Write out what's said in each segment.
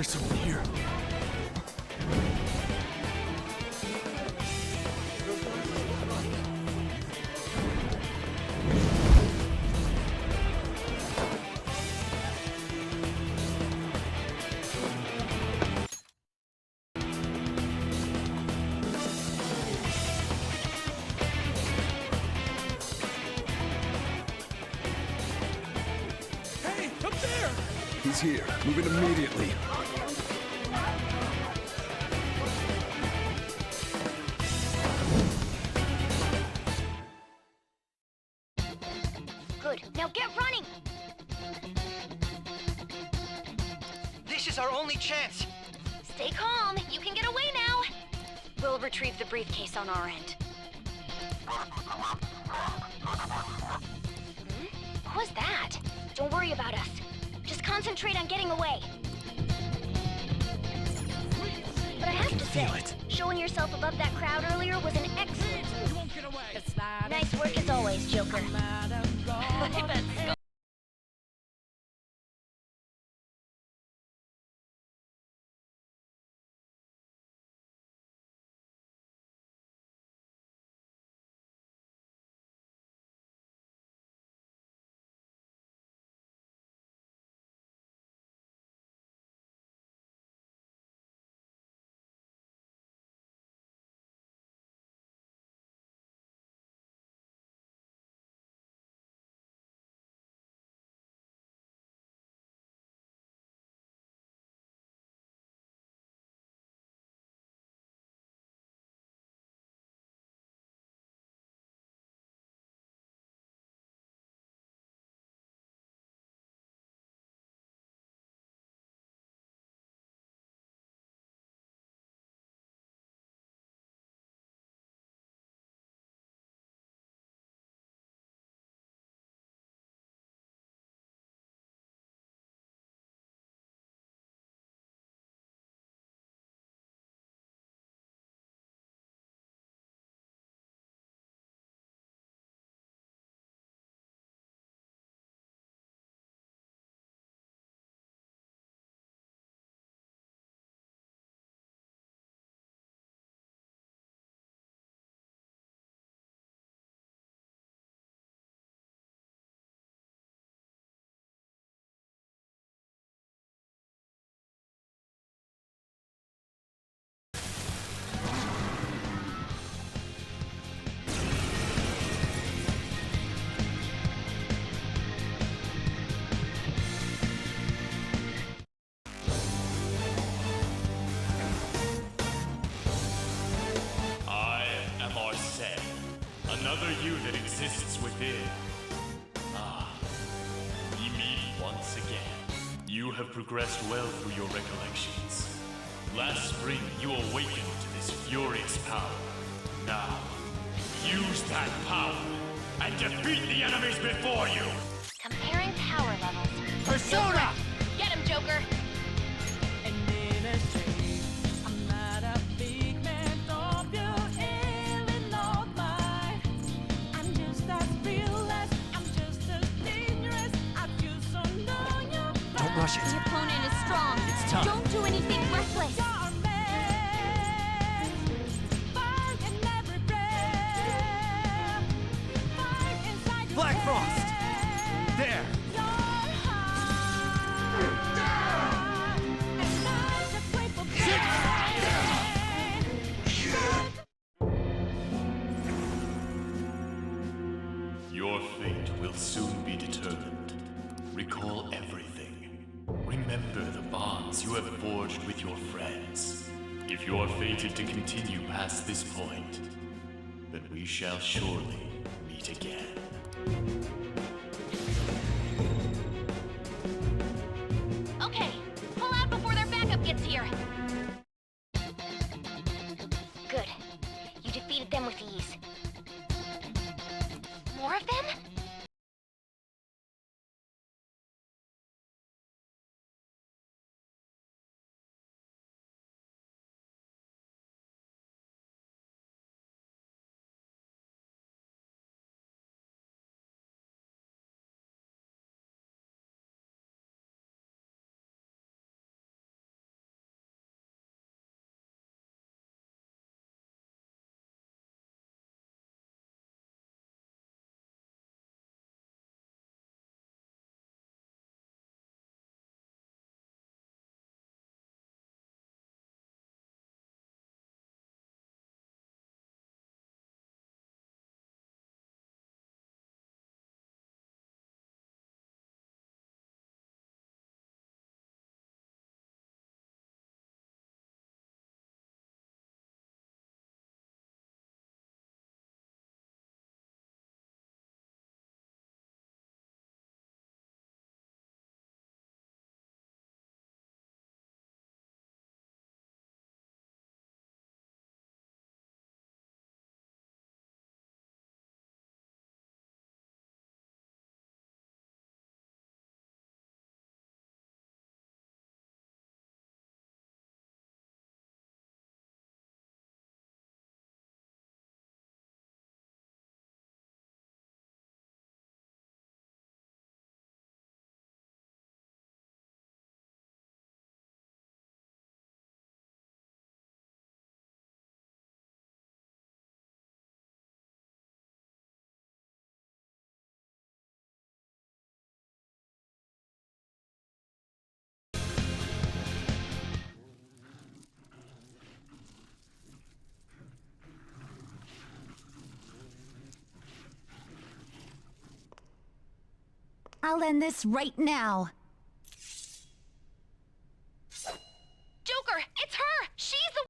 There's someone here. Hey, up there! He's here. Move in immediately. Good. Now get running! This is our only chance. Stay calm. You can get away now. We'll retrieve the briefcase on our end. What was that? Don't worry about us. Just concentrate on getting away. But I have to say, showing yourself above that crowd earlier was an excellent move. Nice work as always, Joker. I bet Skull. Another you that exists within. Ah, we meet once again. You have progressed well through your recollections. Last spring, you awakened to this furious power. Now, use that power and defeat the enemies before you! Comparing power levels. Persona! Get him, Joker! Rush it. Your opponent is strong. It's time. Don't do anything reckless. Black Frost! There! Your fate will soon be determined. Recall everything. Remember the bonds you have forged with your friends. If you are fated to continue past this point, then we shall surely meet again. Okay, pull out before their backup gets here. Good. You defeated them with ease. More of them? I'll end this right now. Joker, it's her! She's the...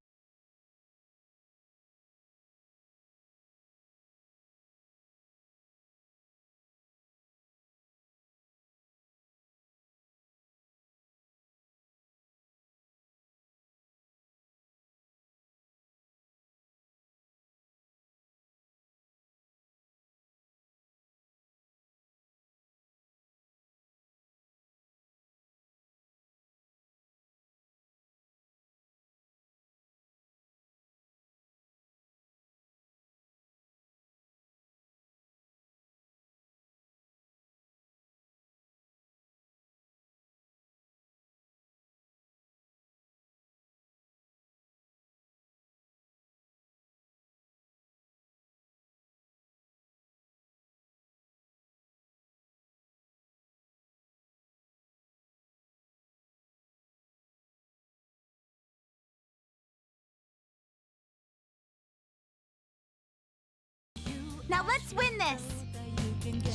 Now let's win this!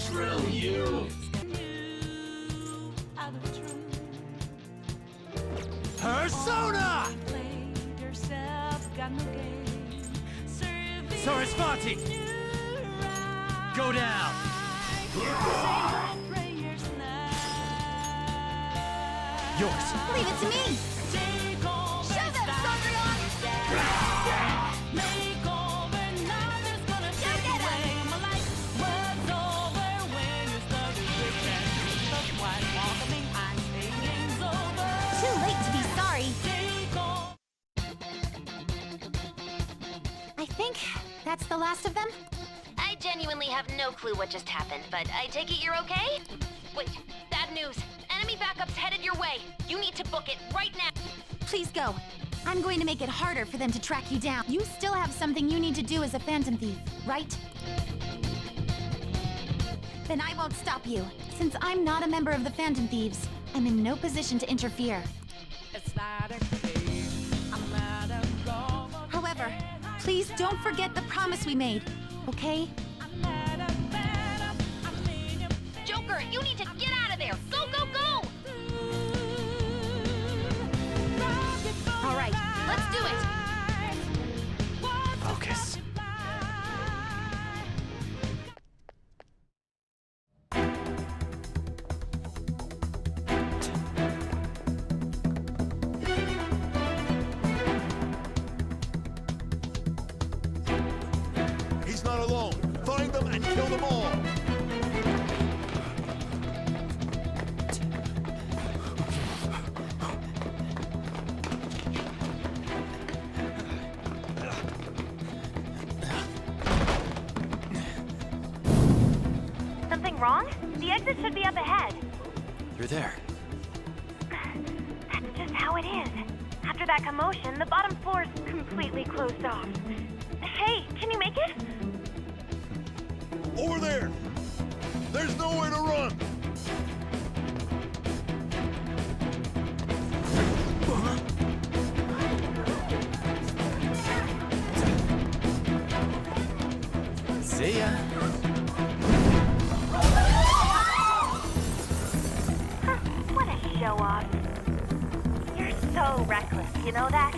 Screw you! Persona! Sarasvati! Go down! Yours! Leave it to me! Show them, Cendrillon! Too late to be sorry. I think that's the last of them. I genuinely have no clue what just happened, but I take it you're okay? Wait, bad news. Enemy backup's headed your way. You need to book it right now. Please go. I'm going to make it harder for them to track you down. You still have something you need to do as a Phantom Thief, right? Then I won't stop you. Since I'm not a member of the Phantom Thieves, I'm in no position to interfere. However, please don't forget the promise we made, okay? Joker, you need to get out of there! Go, go, go! All right, let's do it! Focus. He's not alone. Find them and kill them all. Something wrong? The exit should be up ahead. You're there. That's just how it is. After that commotion, the bottom floor's completely closed off. Hey, can you make it? Over there. There's nowhere to run. See ya. Huh, what a show-off. You're so reckless, you know that?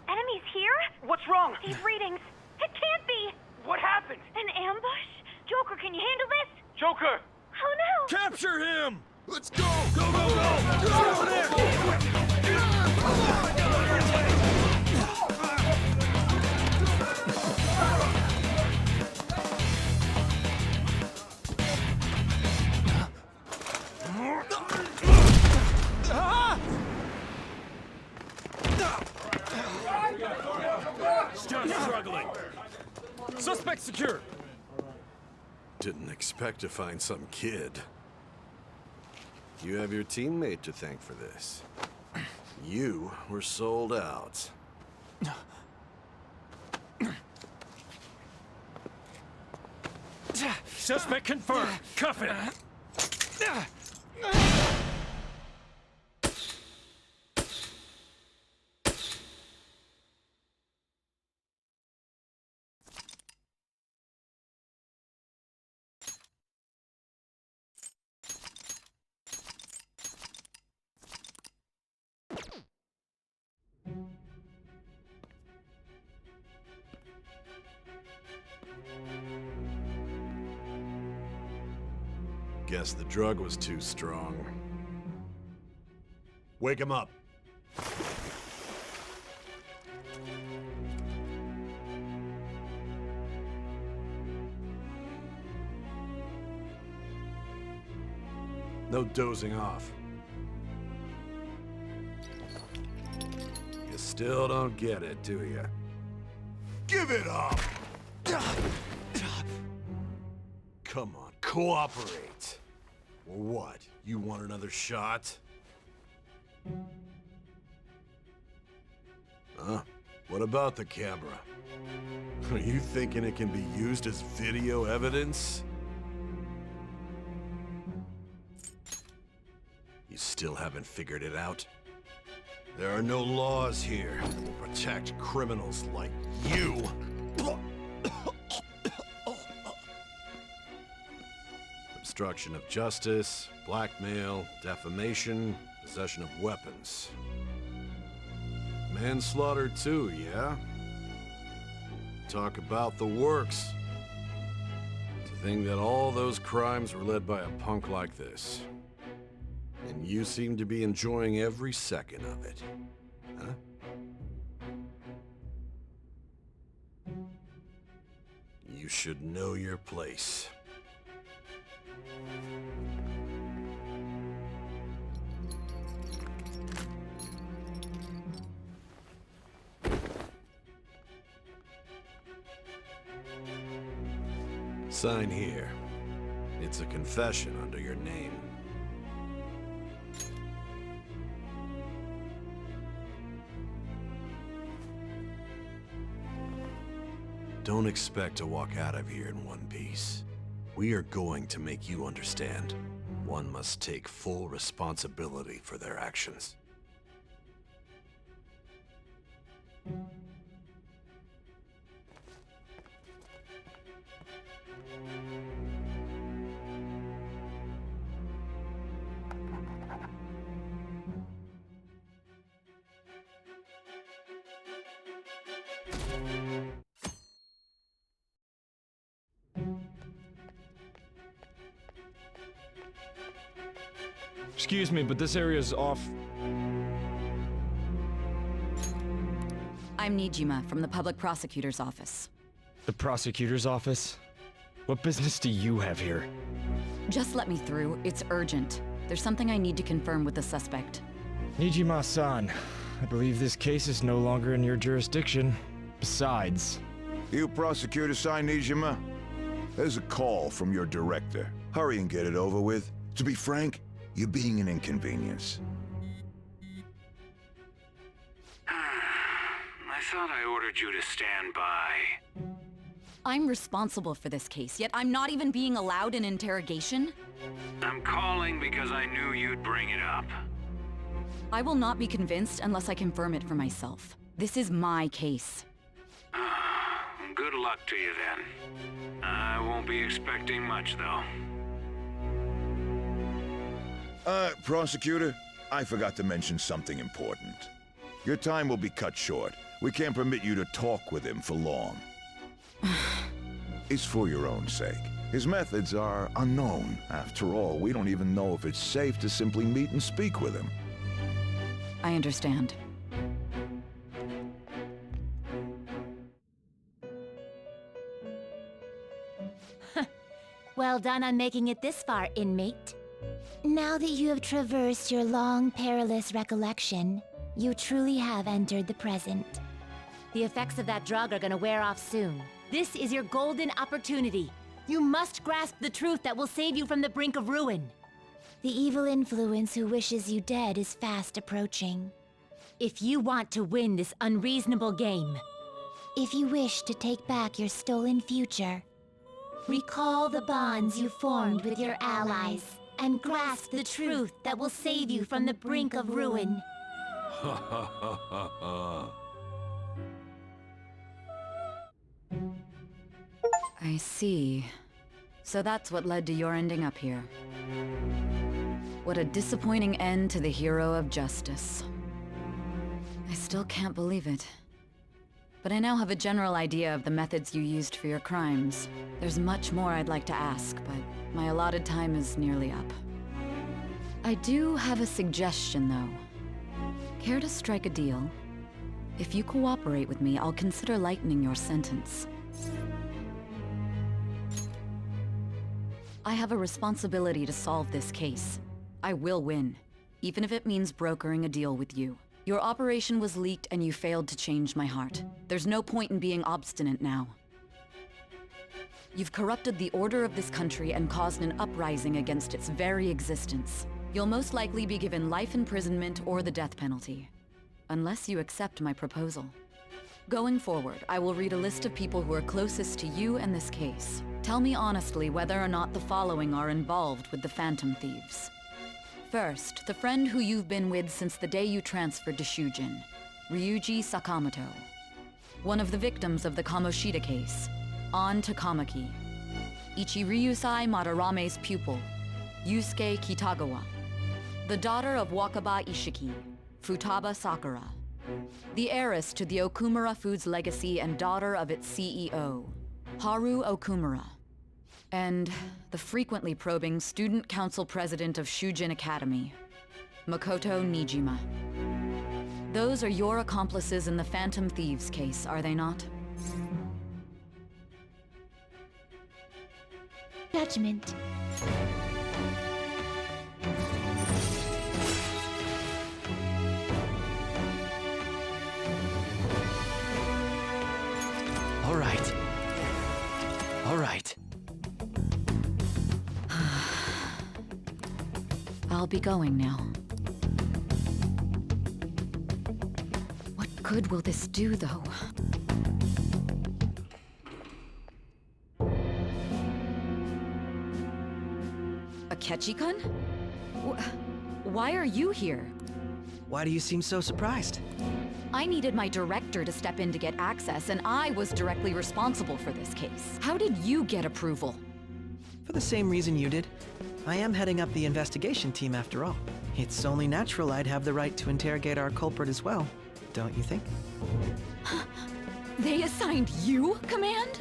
Enemies here? What's wrong? These readings. It can't be! What happened? An ambush? Joker, can you handle this? Joker! Oh no! Capture him! Let's go. Go, go, go. Get over there. Just struggling. Suspect secure. Didn't expect to find some kid. You have your teammate to thank for this. You were sold out. Suspect confirmed. Cuff it. Guess the drug was too strong. Wake him up. No dozing off. You still don't get it, do you? Give it up! Come on, cooperate. Or what? You want another shot? Huh? What about the camera? Are you thinking it can be used as video evidence? You still haven't figured it out? There are no laws here that will protect criminals like you. Obstruction of justice, blackmail, defamation, possession of weapons. Manslaughter too, yeah? Talk about the works. To think that all those crimes were led by a punk like this. And you seem to be enjoying every second of it. Huh? You should know your place. Sign here. It's a confession under your name. Don't expect to walk out of here in one piece. We are going to make you understand. One must take full responsibility for their actions. Excuse me, but this area's off. I'm Nijima from the Public Prosecutor's Office. The prosecutor's office? What business do you have here? Just let me through. It's urgent. There's something I need to confirm with the suspect. Nijima-san, I believe this case is no longer in your jurisdiction. Besides... You prosecutor signed Nijima? There's a call from your director. Hurry and get it over with. To be frank, you're being an inconvenience. I thought I ordered you to stand by. I'm responsible for this case, yet I'm not even being allowed an interrogation? I'm calling because I knew you'd bring it up. I will not be convinced unless I confirm it for myself. This is my case. Good luck to you then. I won't be expecting much, though. Prosecutor, I forgot to mention something important. Your time will be cut short. We can't permit you to talk with him for long. It's for your own sake. His methods are unknown. After all, we don't even know if it's safe to simply meet and speak with him. I understand. Well done on making it this far, inmate. Now that you have traversed your long, perilous recollection, you truly have entered the present. The effects of that drug are gonna wear off soon. This is your golden opportunity. You must grasp the truth that will save you from the brink of ruin. The evil influence who wishes you dead is fast approaching. If you want to win this unreasonable game, if you wish to take back your stolen future, recall the bonds you formed with your allies, and grasp the truth that will save you from the brink of ruin. Ha ha ha ha ha. I see. So that's what led to your ending up here. What a disappointing end to the hero of justice. I still can't believe it. but I now have a general idea of the methods you used for your crimes. There's much more I'd like to ask, but my allotted time is nearly up. I do have a suggestion, though. Care to strike a deal? If you cooperate with me, I'll consider lightening your sentence. I have a responsibility to solve this case. I will win, even if it means brokering a deal with you. Your operation was leaked and you failed to change my heart. There's no point in being obstinate now. You've corrupted the order of this country and caused an uprising against its very existence. You'll most likely be given life imprisonment or the death penalty, unless you accept my proposal. Going forward, I will read a list of people who are closest to you and this case. Tell me honestly whether or not the following are involved with the Phantom Thieves. First, the friend who you've been with since the day you transferred to Shujin, Ryuji Sakamoto. One of the victims of the Kamoshida case, An Takamaki. Ichiryusai Madarame's pupil, Yusuke Kitagawa. The daughter of Wakaba Ishiki, Futaba Sakura. The heiress to the Okumura Foods legacy and daughter of its CEO, Haru Okumura. And the frequently probing student council president of Shujin Academy, Makoto Nijima. Those are your accomplices in the Phantom Thieves case, are they not? Judgment. All right. All right. I'll be going now. What good will this do, though? Akechi-kun? Why are you here? Why do you seem so surprised? I needed my director to step in to get access, and I was directly responsible for this case. How did you get approval? For the same reason you did. I am heading up the investigation team after all. It's only natural I'd have the right to interrogate our culprit as well, don't you think? They assigned you command?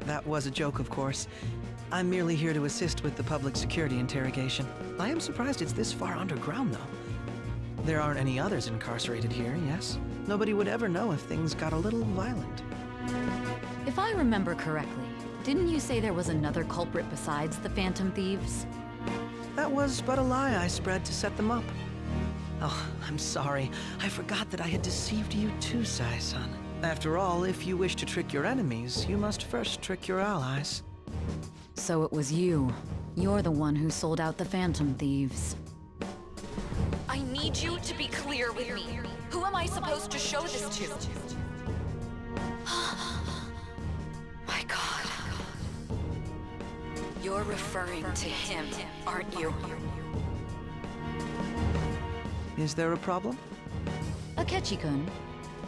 That was a joke, of course. I'm merely here to assist with the public security interrogation. I am surprised it's this far underground, though. There aren't any others incarcerated here, yes? Nobody would ever know if things got a little violent. If I remember correctly, didn't you say there was another culprit besides the Phantom Thieves? That was but a lie I spread to set them up. Oh, I'm sorry. I forgot that I had deceived you too, Sai-san. After all, if you wish to trick your enemies, you must first trick your allies. So it was you. You're the one who sold out the Phantom Thieves. I need you to be clear with me. Who am I supposed to show this to? My God. You're referring to him, aren't you? Is there a problem? Akechi-kun,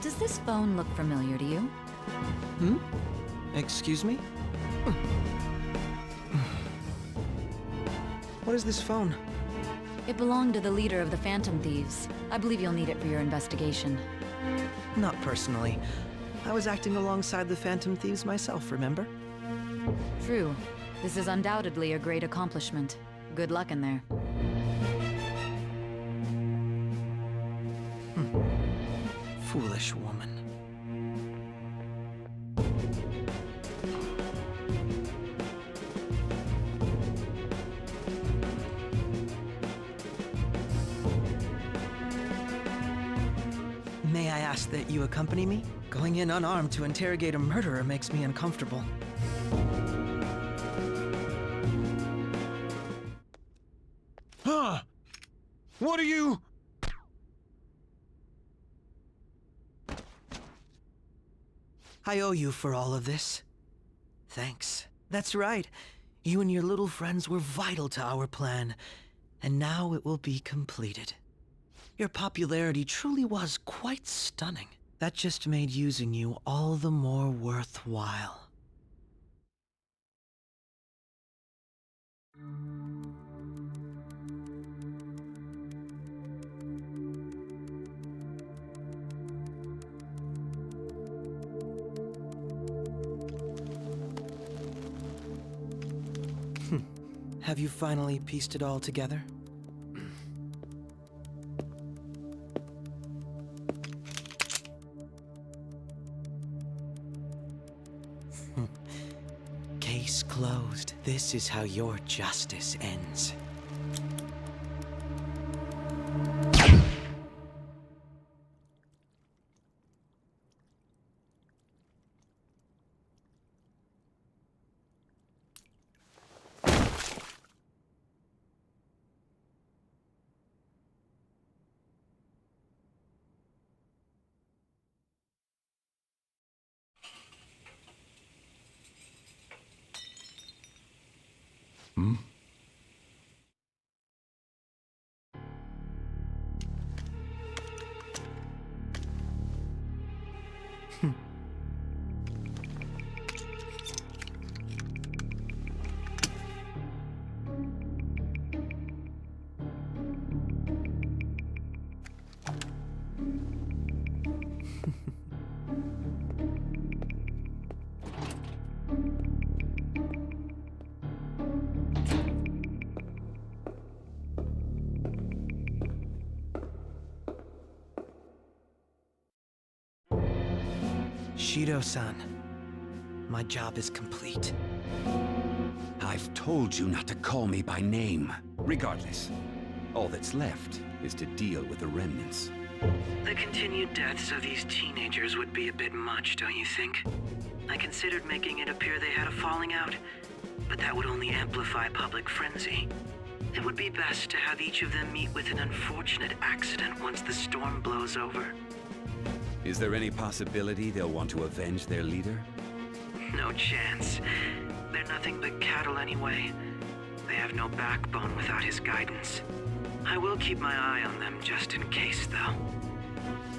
does this phone look familiar to you? Hmm? Excuse me? What is this phone? It belonged to the leader of the Phantom Thieves. I believe you'll need it for your investigation. Not personally. I was acting alongside the Phantom Thieves myself, remember? True. This is undoubtedly a great accomplishment. Good luck in there. Foolish woman. May I ask that you accompany me? Going in unarmed to interrogate a murderer makes me uncomfortable. Huh? What are you... I owe you for all of this. Thanks. That's right. You and your little friends were vital to our plan, and now it will be completed. Your popularity truly was quite stunning. That just made using you all the more worthwhile. Have you finally pieced it all together? Case closed. This is how your justice ends. Shido-san, my job is complete. I've told you not to call me by name. Regardless, all that's left is to deal with the remnants. The continued deaths of these teenagers would be a bit much, don't you think? I considered making it appear they had a falling out, but that would only amplify public frenzy. It would be best to have each of them meet with an unfortunate accident once the storm blows over. Is there any possibility they'll want to avenge their leader? No chance. They're nothing but cattle anyway. They have no backbone without his guidance. I will keep my eye on them just in case, though.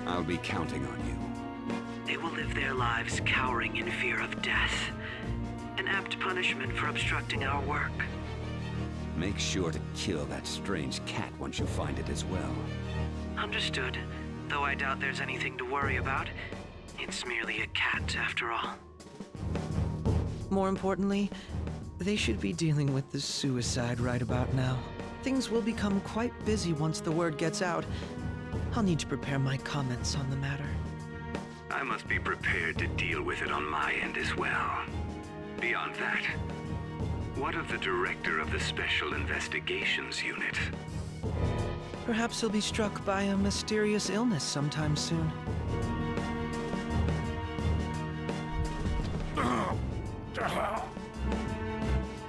I'll be counting on you. They will live their lives cowering in fear of death. An apt punishment for obstructing our work. Make sure to kill that strange cat once you find it as well. Understood. Though I doubt there's anything to worry about. It's merely a cat, after all. More importantly, they should be dealing with the suicide right about now. Things will become quite busy once the word gets out. I'll need to prepare my comments on the matter. I must be prepared to deal with it on my end as well. Beyond that, what of the director of the Special Investigations Unit? Perhaps he'll be struck by a mysterious illness sometime soon.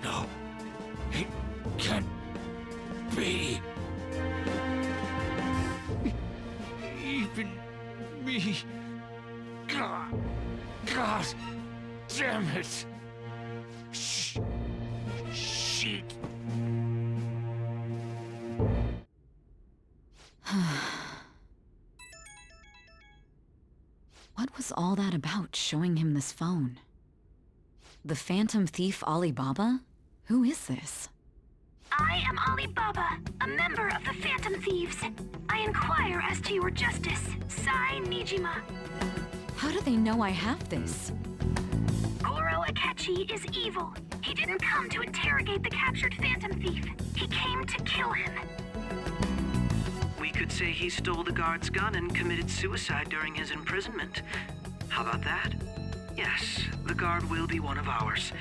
No, it can't be. Even me. God damn it. Shit. What was all that about, showing him this phone? The Phantom Thief Alibaba? Who is this? I am Alibaba, a member of the Phantom Thieves. I inquire as to your justice, Sai Nijima. How do they know I have this? Goro Akechi is evil. He didn't come to interrogate the captured Phantom Thief. He came to kill him. We could say he stole the guard's gun and committed suicide during his imprisonment. How about that? Yes, the guard will be one of ours.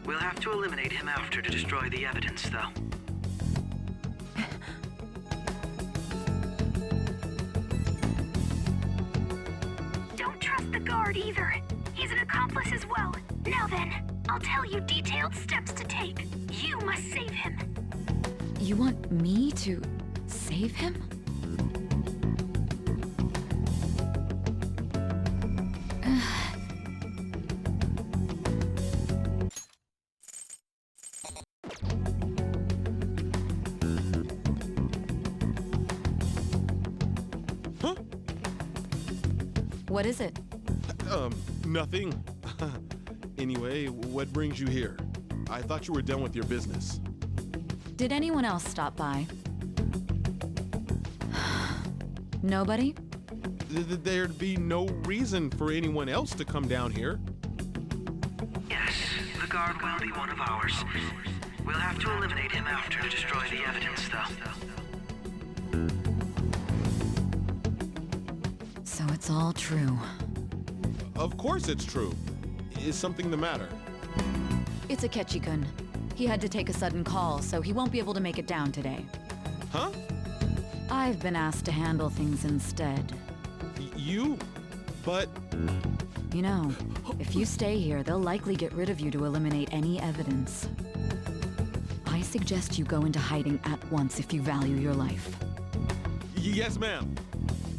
We'll have to eliminate him after to destroy the evidence, though. Don't trust the guard either. He's an accomplice as well. Now then, I'll tell you detailed steps to take. You must save him. You want me to save him? Huh? What is it? Nothing. Anyway, what brings you here? I thought you were done with your business. Did anyone else stop by? Nobody? There'd be no reason for anyone else to come down here. Yes, the guard will be one of ours. We'll have to eliminate him after to destroy the evidence, though. So it's all true. Of course it's true. Is something the matter? It's Akechi-kun. He had to take a sudden call, so he won't be able to make it down today. Huh? I've been asked to handle things instead. You? But... You know, if you stay here, they'll likely get rid of you to eliminate any evidence. I suggest you go into hiding at once if you value your life. Yes, ma'am.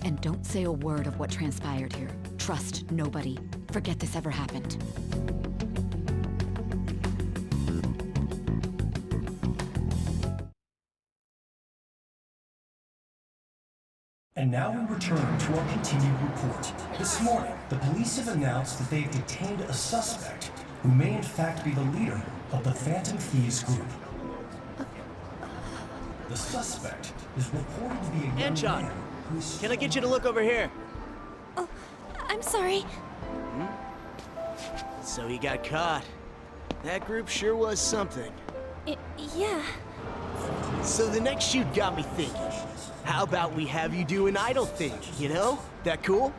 And don't say a word of what transpired here. Trust nobody. Forget this ever happened. And now we return to our continued report. This morning, the police have announced that they've detained a suspect who may in fact be the leader of the Phantom Thieves group. The suspect is reported to be a young man who's... Can I get you to look over here? Oh, I'm sorry. So he got caught. That group sure was something. Yeah. So the next shoot got me thinking. How about we have you do an idol thing, you know? That cool?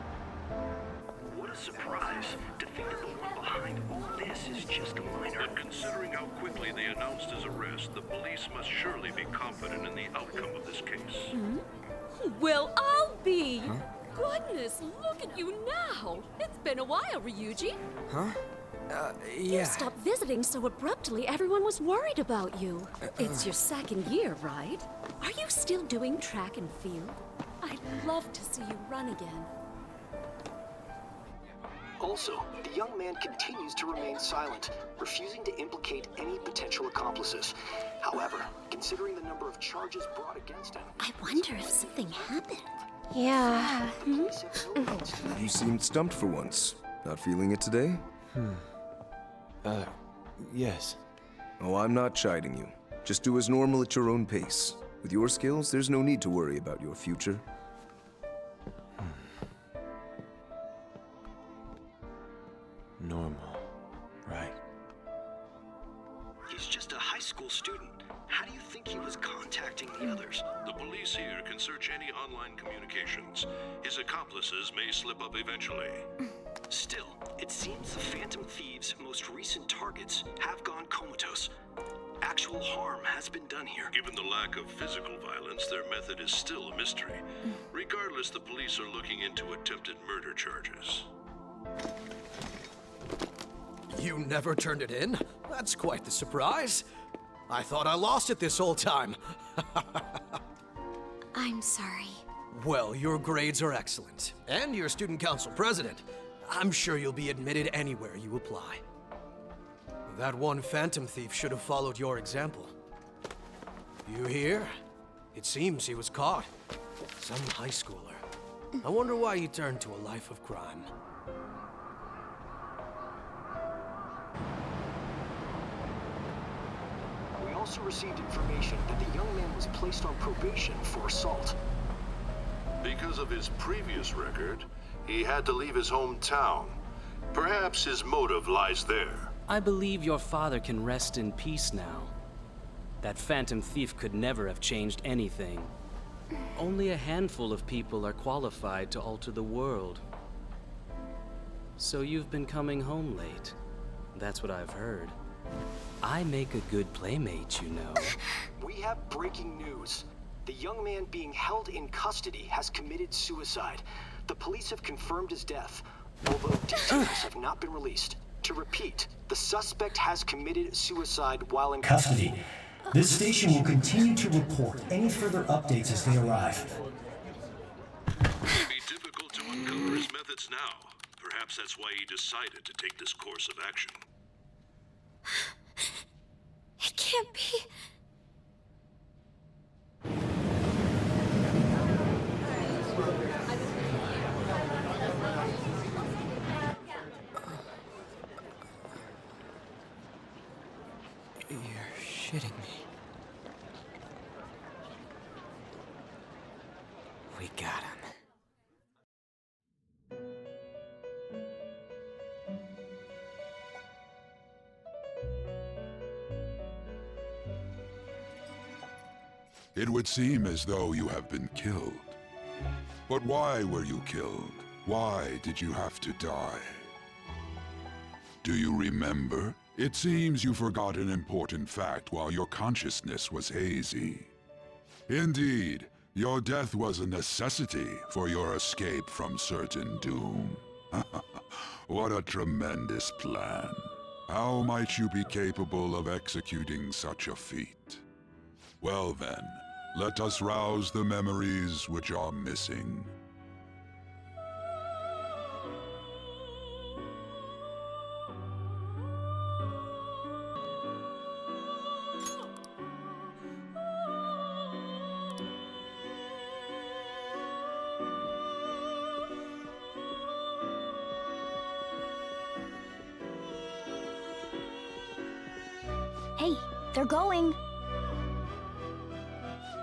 What a surprise to think that the one behind all this is just a minor. But considering how quickly they announced his arrest, the police must surely be confident in the outcome of this case. Well, I'll be. Goodness, look at you now. It's been a while, Ryuji. Huh? You stopped visiting so abruptly, everyone was worried about you. It's your second year, right? Are you still doing track and field? I'd love to see you run again. Also, the young man continues to remain silent, refusing to implicate any potential accomplices. However, considering the number of charges brought against him... I wonder if something happened. Yeah. You seemed stumped for once. Not feeling it today? Yes. Oh, I'm not chiding you. Just do as normal at your own pace. With your skills, there's no need to worry about your future. Normal. Right. He's just a high school student. How do you think he was contacting the others? The police here can search any online communications. His accomplices may slip up eventually. Still, it seems the Phantom Thieves' most recent targets have gone comatose. Actual harm has been done here. Given the lack of physical violence, their method is still a mystery. Regardless, the police are looking into attempted murder charges. You never turned it in? That's quite the surprise. I thought I lost it this whole time. I'm sorry. Well, your grades are excellent. And you're student council president. I'm sure you'll be admitted anywhere you apply. That one Phantom Thief should have followed your example. You hear? It seems he was caught. Some high schooler. I wonder why he turned to a life of crime. We also received information that the young man was placed on probation for assault. Because of his previous record, he had to leave his hometown. Perhaps his motive lies there. I believe your father can rest in peace now. That Phantom Thief could never have changed anything. Only a handful of people are qualified to alter the world. So you've been coming home late. That's what I've heard. I make a good playmate, you know. We have breaking news. The young man being held in custody has committed suicide. The police have confirmed his death, although details have not been released. To repeat, the suspect has committed suicide while in custody. This station will continue to report any further updates as they arrive. It would be difficult to uncover his methods now. Perhaps that's why he decided to take this course of action. It can't be. You're shitting me. We got him. It would seem as though you have been killed. But why were you killed? Why did you have to die? Do you remember? It seems you forgot an important fact while your consciousness was hazy. Indeed, your death was a necessity for your escape from certain doom. What a tremendous plan. How might you be capable of executing such a feat? Well then, let us rouse the memories which are missing. Hey, they're going.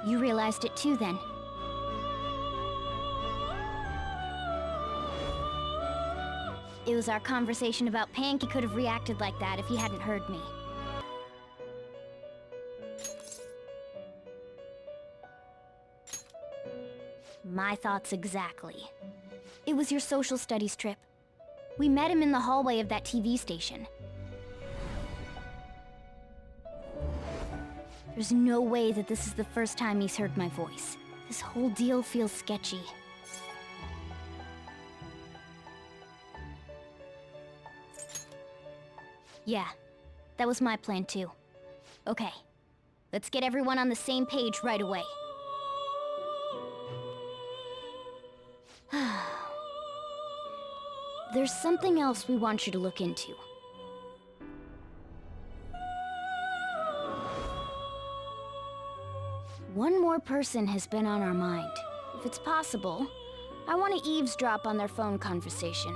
You realized it too, then. It was our conversation about Pank. He could have reacted like that if he hadn't heard me. My thoughts exactly. It was your social studies trip. We met him in the hallway of that TV station. There's no way that this is the first time he's heard my voice. This whole deal feels sketchy. Yeah, that was my plan too. Okay, let's get everyone on the same page right away. There's something else we want you to look into. One more person has been on our mind. If it's possible, I want to eavesdrop on their phone conversation.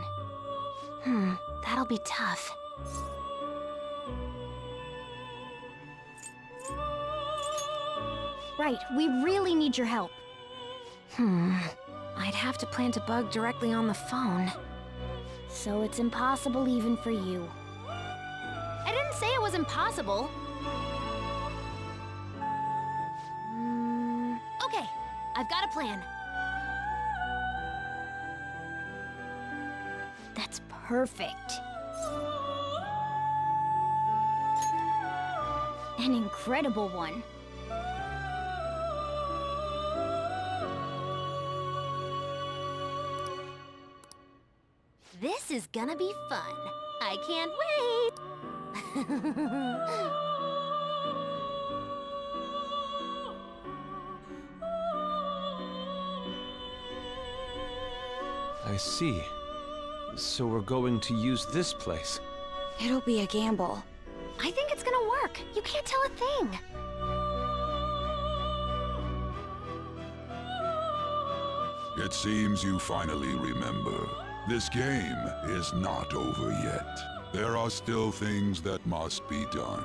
That'll be tough. Right, we really need your help. I'd have to plant a bug directly on the phone. So it's impossible even for you. I didn't say it was impossible. Okay, I've got a plan. That's perfect. An incredible one. This is gonna be fun. I can't wait! I see. So we're going to use this place. It'll be a gamble. I think it's gonna work. You can't tell a thing. It seems you finally remember. This game is not over yet. There are still things that must be done.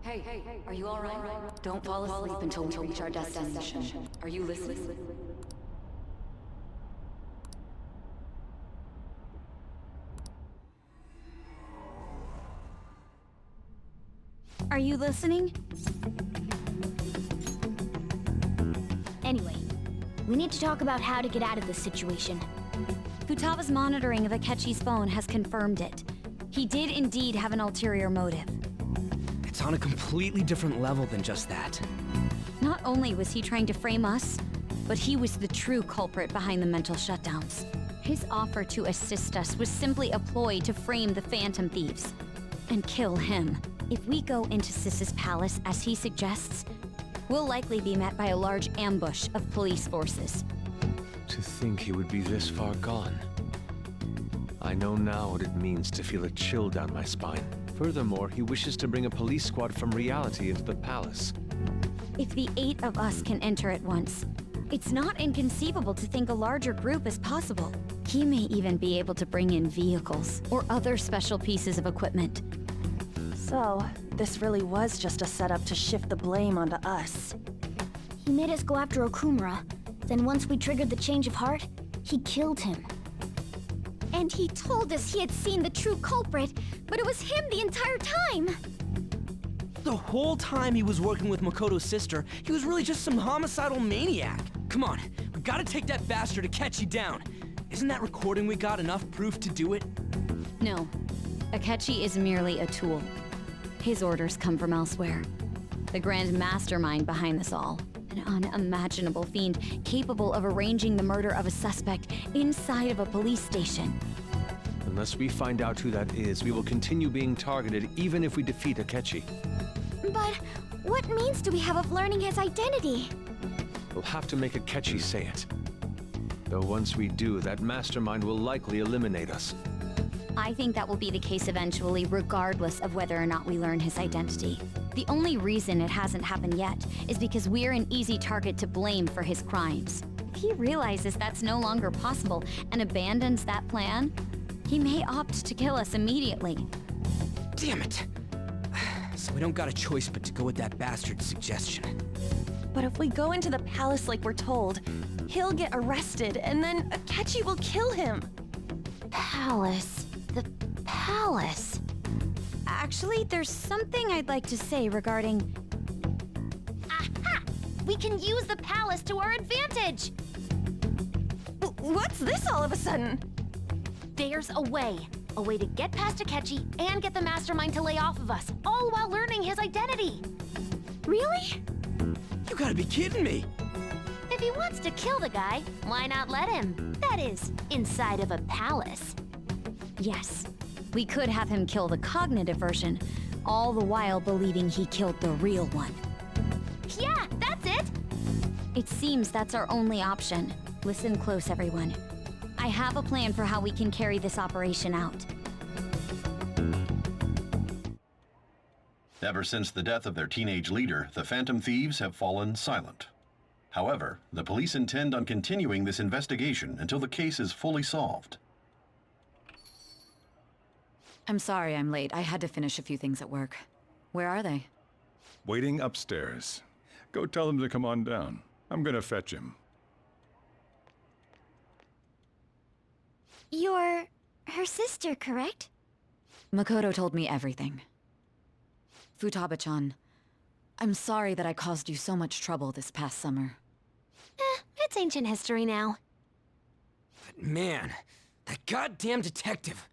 Hey, are you alright? Don't fall asleep until we reach our destination. Are you listening? Are you listening? Anyway, we need to talk about how to get out of this situation. Futaba's monitoring of Akechi's phone has confirmed it. He did indeed have an ulterior motive. It's on a completely different level than just that. Not only was he trying to frame us, but he was the true culprit behind the mental shutdowns. His offer to assist us was simply a ploy to frame the Phantom Thieves and kill him. If we go into Sis's palace as he suggests, we'll likely be met by a large ambush of police forces. To think he would be this far gone. I know now what it means to feel a chill down my spine. Furthermore, he wishes to bring a police squad from reality into the palace. If the 8 of us can enter at once, it's not inconceivable to think a larger group is possible. He may even be able to bring in vehicles or other special pieces of equipment. So, this really was just a setup to shift the blame onto us. He made us go after Okumura. Then once we triggered the change of heart, he killed him. And he told us he had seen the true culprit, but it was him the entire time! The whole time he was working with Makoto's sister, he was really just some homicidal maniac. Come on, we gotta take that bastard Akechi down. Isn't that recording we got enough proof to do it? No. Akechi is merely a tool. His orders come from elsewhere. The grand mastermind behind this all. An unimaginable fiend capable of arranging the murder of a suspect inside of a police station. Unless we find out who that is, we will continue being targeted even if we defeat Akechi. But what means do we have of learning his identity? We'll have to make Akechi say it. Though once we do, that mastermind will likely eliminate us. I think that will be the case eventually, regardless of whether or not we learn his identity. The only reason it hasn't happened yet is because we're an easy target to blame for his crimes. If he realizes that's no longer possible and abandons that plan, he may opt to kill us immediately. Damn it! So we don't got a choice but to go with that bastard's suggestion. But if we go into the palace like we're told, he'll get arrested and then Akechi will kill him. Palace. The palace. Actually, there's something I'd like to say regarding... Aha! We can use the palace to our advantage! What's this all of a sudden? There's a way. A way to get past Akechi and get the mastermind to lay off of us, all while learning his identity. Really? You gotta be kidding me! If he wants to kill the guy, why not let him? That is, inside of a palace. Yes. We could have him kill the cognitive version, all the while believing he killed the real one. Yeah, that's it! It seems that's our only option. Listen close, everyone. I have a plan for how we can carry this operation out. Ever since the death of their teenage leader, the Phantom Thieves have fallen silent. However, the police intend on continuing this investigation until the case is fully solved. I'm sorry I'm late. I had to finish a few things at work. Where are they? Waiting upstairs. Go tell them to come on down. I'm gonna fetch him. You're her sister, correct? Makoto told me everything. Futaba-chan, I'm sorry that I caused you so much trouble this past summer. It's ancient history now. But man, that goddamn detective.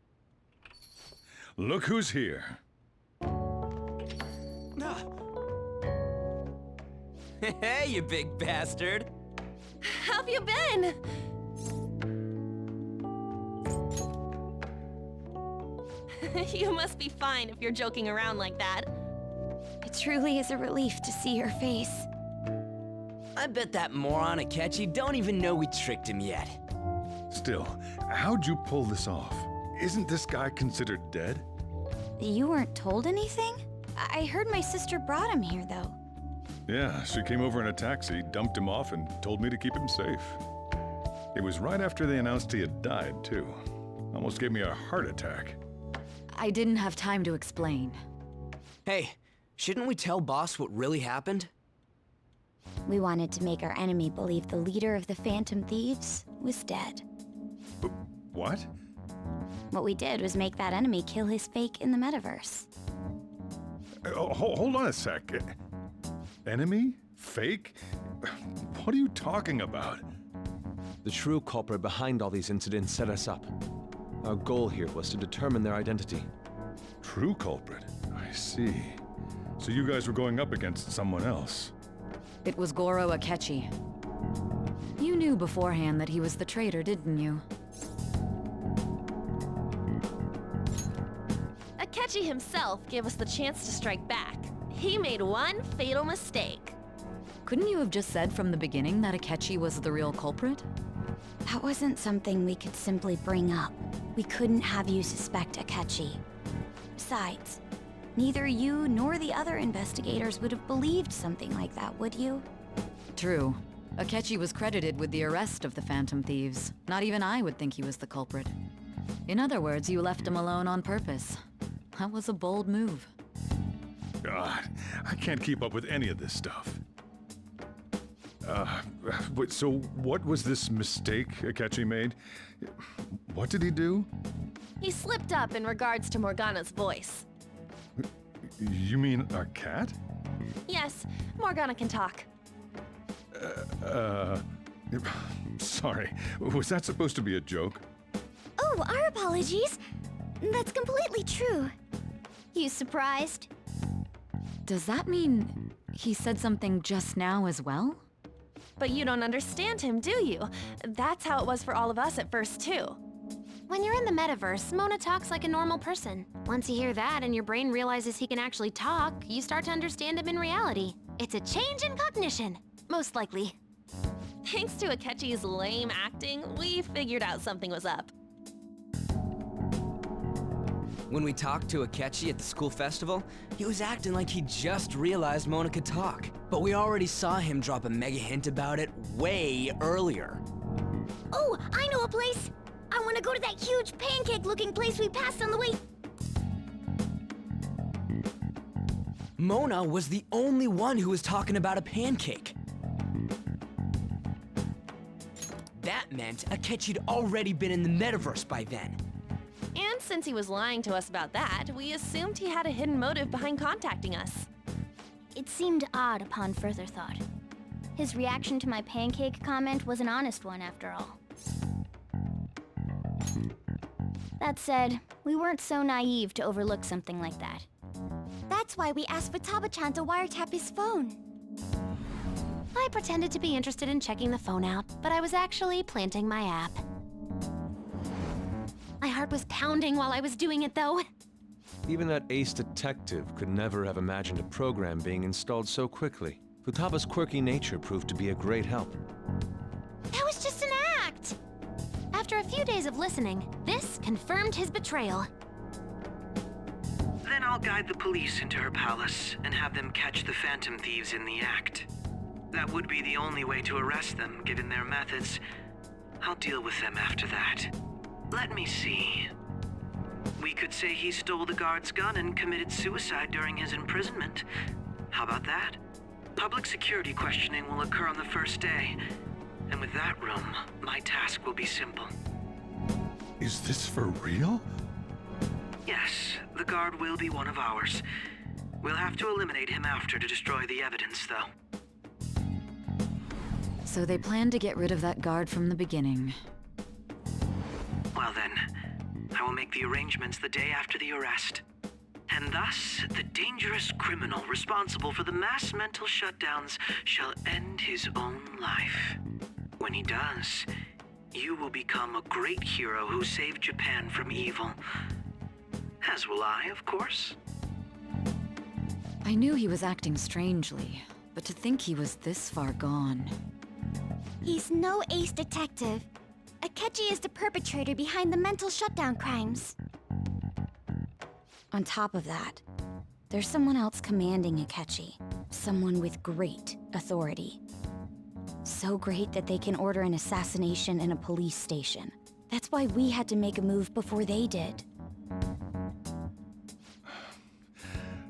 Look who's here. Hey, you big bastard. How've you been? You must be fine if you're joking around like that. It truly is a relief to see your face. I bet that moron Akechi don't even know we tricked him yet. Still, how'd you pull this off? Isn't this guy considered dead? You weren't told anything? I heard my sister brought him here, though. Yeah, she came over in a taxi, dumped him off, and told me to keep him safe. It was right after they announced he had died, too. Almost gave me a heart attack. I didn't have time to explain. Hey, Shouldn't we tell Boss what really happened? We wanted to make our enemy believe the leader of the Phantom Thieves was dead. What? What we did was make that enemy kill his fake in the metaverse. Hold on a sec. Enemy? Fake? What are you talking about? The true culprit behind all these incidents set us up. Our goal here was to determine their identity. True culprit? I see. So you guys were going up against someone else. It was Goro Akechi. You knew beforehand that he was the traitor, didn't you? Akechi himself gave us the chance to strike back. He made one fatal mistake. Couldn't you have just said from the beginning that Akechi was the real culprit? That wasn't something we could simply bring up. We couldn't have you suspect Akechi. Besides, neither you nor the other investigators would have believed something like that, would you? True. Akechi was credited with the arrest of the Phantom Thieves. Not even I would think he was the culprit. In other words, you left him alone on purpose. That was a bold move. God, I can't keep up with any of this stuff. Wait, so what was this mistake Akechi made? What did he do? He slipped up in regards to Morgana's voice. You mean our cat? Yes, Morgana can talk. Sorry, was that supposed to be a joke? Oh, our apologies. That's completely true. You surprised? Does that mean he said something just now as well? But you don't understand him, do you? That's how it was for all of us at first, too. When you're in the metaverse, Mona talks like a normal person. Once you hear that and your brain realizes he can actually talk, you start to understand him in reality. It's a change in cognition, most likely. Thanks to Akechi's lame acting, we figured out something was up. When we talked to Akechi at the school festival, he was acting like he just realized Mona could talk. But we already saw him drop a mega hint about it way earlier. Oh, I know a place! I want to go to that huge pancake-looking place we passed on the way. Mona was the only one who was talking about a pancake. That meant Akechi'd already been in the metaverse by then. And since he was lying to us about that, we assumed he had a hidden motive behind contacting us. It seemed odd upon further thought. His reaction to my pancake comment was an honest one, after all. That said, we weren't so naive to overlook something like that. That's why we asked Futaba-chan to wiretap his phone. I pretended to be interested in checking the phone out, but I was actually planting my app. My heart was pounding while I was doing it, though. Even that ace detective could never have imagined a program being installed so quickly. Futaba's quirky nature proved to be a great help. That was just an act! After a few days of listening, this confirmed his betrayal. Then I'll guide the police into her palace and have them catch the Phantom Thieves in the act. That would be the only way to arrest them, given their methods. I'll deal with them after that. Let me see. We could say he stole the guard's gun and committed suicide during his imprisonment. How about that? Public security questioning will occur on the first day. And with that room, my task will be simple. Is this for real? Yes, the guard will be one of ours. We'll have to eliminate him after to destroy the evidence, though. So they planned to get rid of that guard from the beginning. Well then, I will make the arrangements the day after the arrest. And thus, the dangerous criminal responsible for the mass mental shutdowns shall end his own life. When he does, you will become a great hero who saved Japan from evil. As will I, of course. I knew he was acting strangely, but to think he was this far gone. He's no ace detective. Akechi is the perpetrator behind the mental shutdown crimes. On top of that, there's someone else commanding Akechi. Someone with great authority. So great that they can order an assassination in a police station. That's why we had to make a move before they did.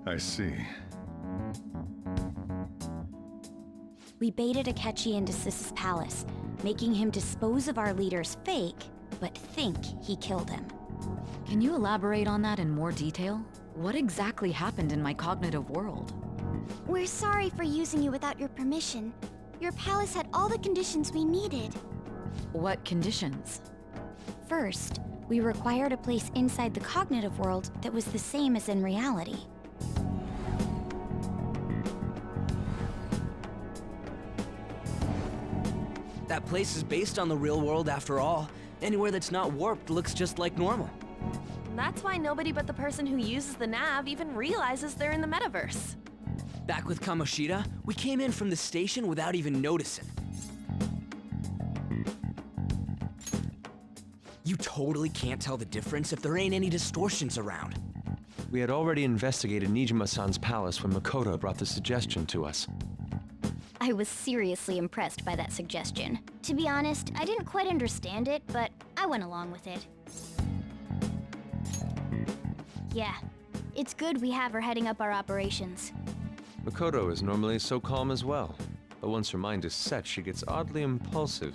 I see. We baited Akechi into Sis's palace, making him dispose of our leader's fake, but think he killed him. Can you elaborate on that in more detail? What exactly happened in my cognitive world? We're sorry for using you without your permission. Your palace had all the conditions we needed. What conditions? First, we required a place inside the cognitive world that was the same as in reality. That place is based on the real world after all. Anywhere that's not warped looks just like normal. That's why nobody but the person who uses the nav even realizes they're in the metaverse. Back with Kamoshida, we came in from the station without even noticing. You totally can't tell the difference if there ain't any distortions around. We had already investigated Nijima-san's palace when Makoto brought the suggestion to us. I was seriously impressed by that suggestion. To be honest, I didn't quite understand it, but I went along with it. Yeah, it's good we have her heading up our operations. Makoto is normally so calm as well, but once her mind is set, she gets oddly impulsive.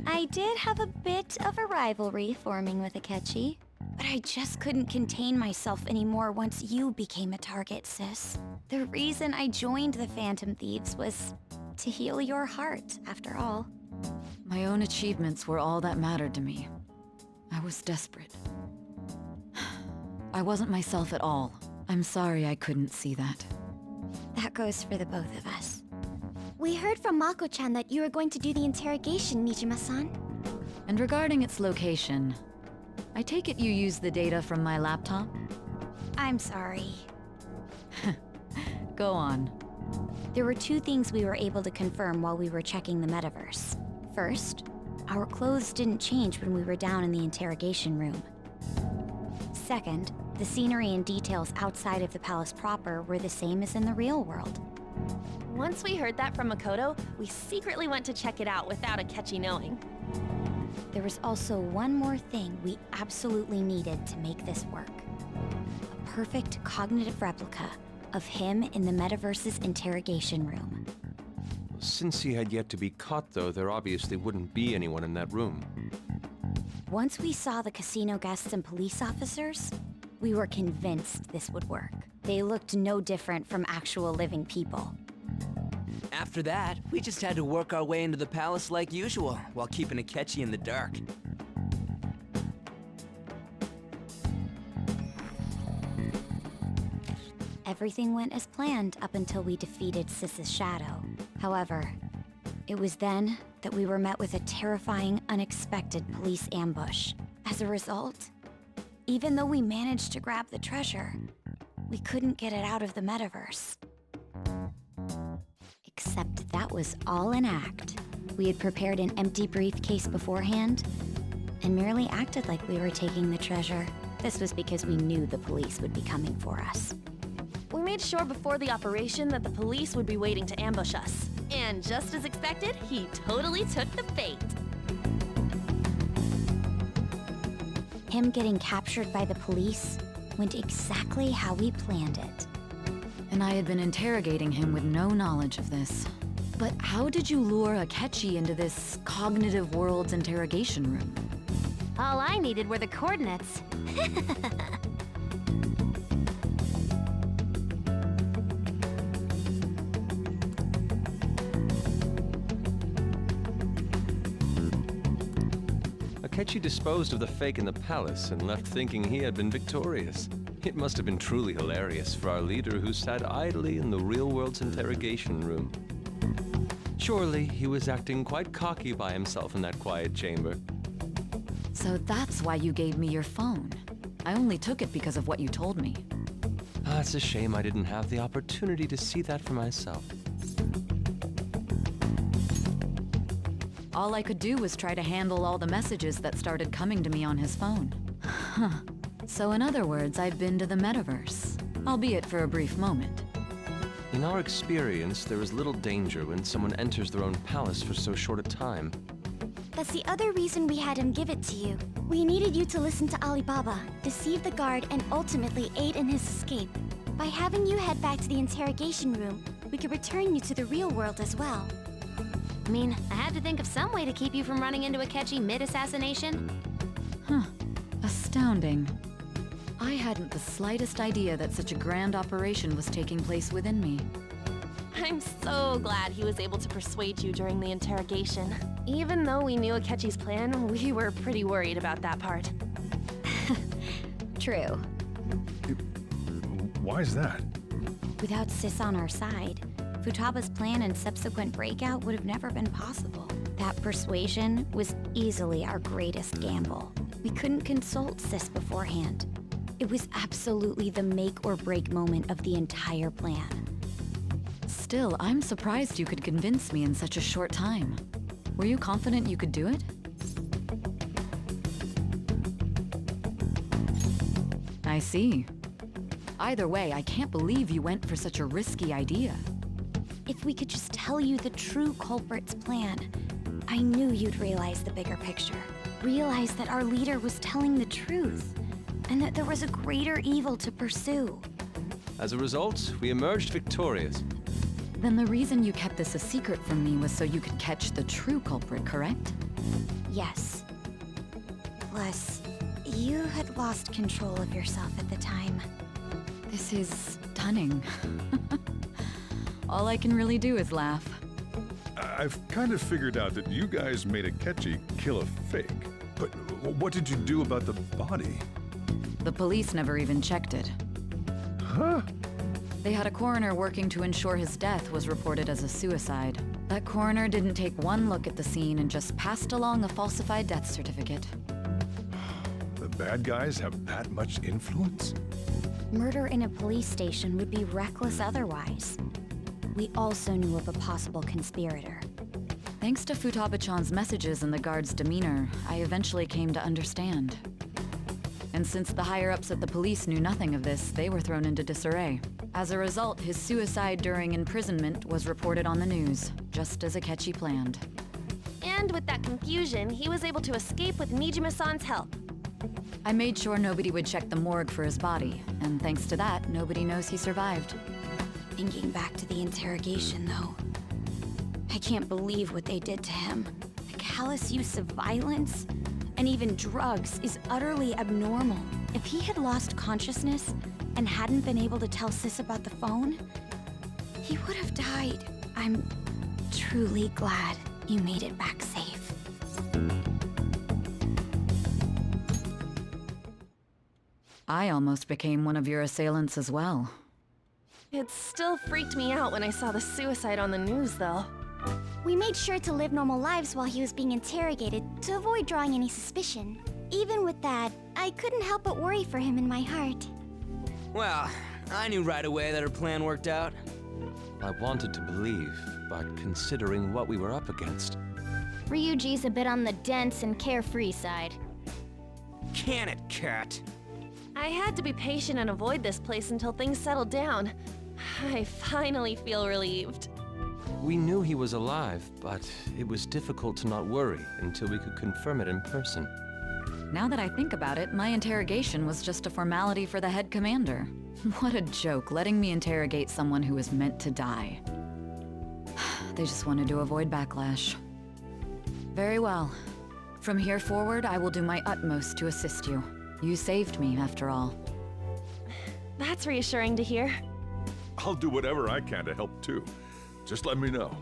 I did have a bit of a rivalry forming with Akechi, but I just couldn't contain myself anymore once you became a target, sis. The reason I joined the Phantom Thieves was to heal your heart, after all. My own achievements were all that mattered to me. I was desperate. I wasn't myself at all. I'm sorry I couldn't see that. That goes for the both of us. We heard from Mako-chan that you were going to do the interrogation, Nijima-san. And regarding its location, I take it you used the data from my laptop? I'm sorry. Go on. There were two things we were able to confirm while we were checking the metaverse. First, our clothes didn't change when we were down in the interrogation room. Second, the scenery and details outside of the palace proper were the same as in the real world. Once we heard that from Makoto, we secretly went to check it out without Akechi knowing. There was also one more thing we absolutely needed to make this work. A perfect cognitive replica of him in the metaverse's interrogation room. Since he had yet to be caught, though, there obviously wouldn't be anyone in that room. Once we saw the casino guests and police officers, we were convinced this would work. They looked no different from actual living people. After that, we just had to work our way into the palace like usual, while keeping Akechi in the dark. Everything went as planned up until we defeated Sis's shadow. However, it was then that we were met with a terrifying, unexpected police ambush. As a result, even though we managed to grab the treasure, we couldn't get it out of the metaverse. Except that was all an act. We had prepared an empty briefcase beforehand, and merely acted like we were taking the treasure. This was because we knew the police would be coming for us. We made sure before the operation that the police would be waiting to ambush us. And just as expected, he totally took the bait. Him getting captured by the police went exactly how we planned it. And I had been interrogating him with no knowledge of this. But how did you lure Akechi into this cognitive world's interrogation room? All I needed were the coordinates. Akechi disposed of the fake in the palace and left thinking he had been victorious. It must have been truly hilarious for our leader who sat idly in the real world's interrogation room. Surely he was acting quite cocky by himself in that quiet chamber. So that's why you gave me your phone. I only took it because of what you told me. It's a shame I didn't have the opportunity to see that for myself. All I could do was try to handle all the messages that started coming to me on his phone. Huh. So in other words, I've been to the metaverse, albeit for a brief moment. In our experience, there is little danger when someone enters their own palace for so short a time. That's the other reason we had him give it to you. We needed you to listen to Alibaba, deceive the guard, and ultimately aid in his escape. By having you head back to the interrogation room, we could return you to the real world as well. I mean, I had to think of some way to keep you from running into Akechi mid-assassination. Huh. Astounding. I hadn't the slightest idea that such a grand operation was taking place within me. I'm so glad he was able to persuade you during the interrogation. Even though we knew Akechi's plan, we were pretty worried about that part. True. Why is that? Without Sis on our side, Futaba's plan and subsequent breakout would have never been possible. That persuasion was easily our greatest gamble. We couldn't consult Sis beforehand. It was absolutely the make or break moment of the entire plan. Still, I'm surprised you could convince me in such a short time. Were you confident you could do it? I see. Either way, I can't believe you went for such a risky idea. If we could just tell you the true culprit's plan, I knew you'd realize the bigger picture. Realize that our leader was telling the truth, and that there was a greater evil to pursue. As a result, we emerged victorious. Then the reason you kept this a secret from me was so you could catch the true culprit, correct? Yes. Plus, you had lost control of yourself at the time. This is stunning. All I can really do is laugh. I've kind of figured out that you guys made Akechi kill a fake. But what did you do about the body? The police never even checked it. Huh? They had a coroner working to ensure his death was reported as a suicide. That coroner didn't take one look at the scene and just passed along a falsified death certificate. The bad guys have that much influence? Murder in a police station would be reckless otherwise. We also knew of a possible conspirator. Thanks to Futaba-chan's messages and the guard's demeanor, I eventually came to understand. And since the higher-ups at the police knew nothing of this, they were thrown into disarray. As a result, his suicide during imprisonment was reported on the news, just as Akechi planned. And with that confusion, he was able to escape with Nijima-san's help. I made sure nobody would check the morgue for his body, and thanks to that, nobody knows he survived. Thinking back to the interrogation, though, I can't believe what they did to him. The callous use of violence, and even drugs, is utterly abnormal. If he had lost consciousness and hadn't been able to tell Sis about the phone, he would have died. I'm truly glad you made it back safe. I almost became one of your assailants as well. It still freaked me out when I saw the suicide on the news, though. We made sure to live normal lives while he was being interrogated to avoid drawing any suspicion. Even with that, I couldn't help but worry for him in my heart. Well, I knew right away that her plan worked out. I wanted to believe, but considering what we were up against... Ryuji's a bit on the dense and carefree side. Can it, cat? I had to be patient and avoid this place until things settled down. I finally feel relieved. We knew he was alive, but it was difficult to not worry until we could confirm it in person. Now that I think about it, my interrogation was just a formality for the head commander. What a joke, letting me interrogate someone who was meant to die. They just wanted to avoid backlash. Very well. From here forward, I will do my utmost to assist you. You saved me, after all. That's reassuring to hear. I'll do whatever I can to help too. Just let me know.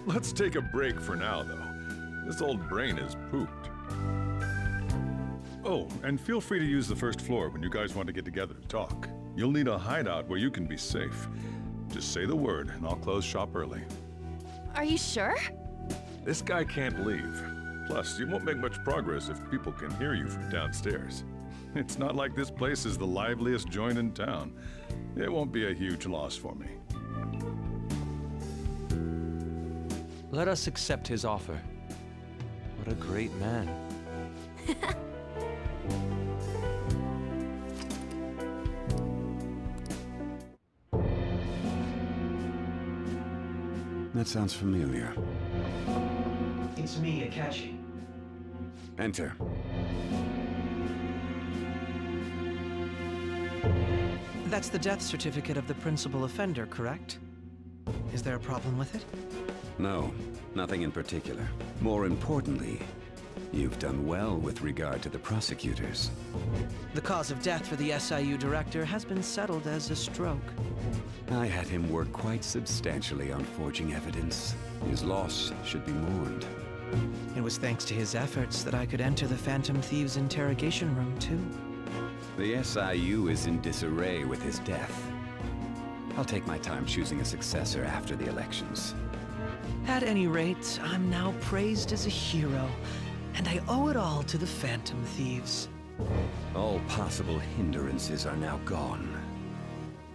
Let's take a break for now, though. This old brain is pooped. Oh, and feel free to use the first floor when you guys want to get together to talk. You'll need a hideout where you can be safe. Just say the word, and I'll close shop early. Are you sure? This guy can't leave. Plus, you won't make much progress if people can hear you from downstairs. It's not like this place is the liveliest joint in town. It won't be a huge loss for me. Let us accept his offer. What a great man. That sounds familiar. It's me, Akechi. Enter. That's the death certificate of the principal offender, correct? Is there a problem with it? No. Nothing in particular. More importantly, you've done well with regard to the prosecutors. The cause of death for the SIU director has been settled as a stroke. I had him work quite substantially on forging evidence. His loss should be mourned. It was thanks to his efforts that I could enter the Phantom Thieves' interrogation room, too. The SIU is in disarray with his death. I'll take my time choosing a successor after the elections. At any rate, I'm now praised as a hero, and I owe it all to the Phantom Thieves. All possible hindrances are now gone.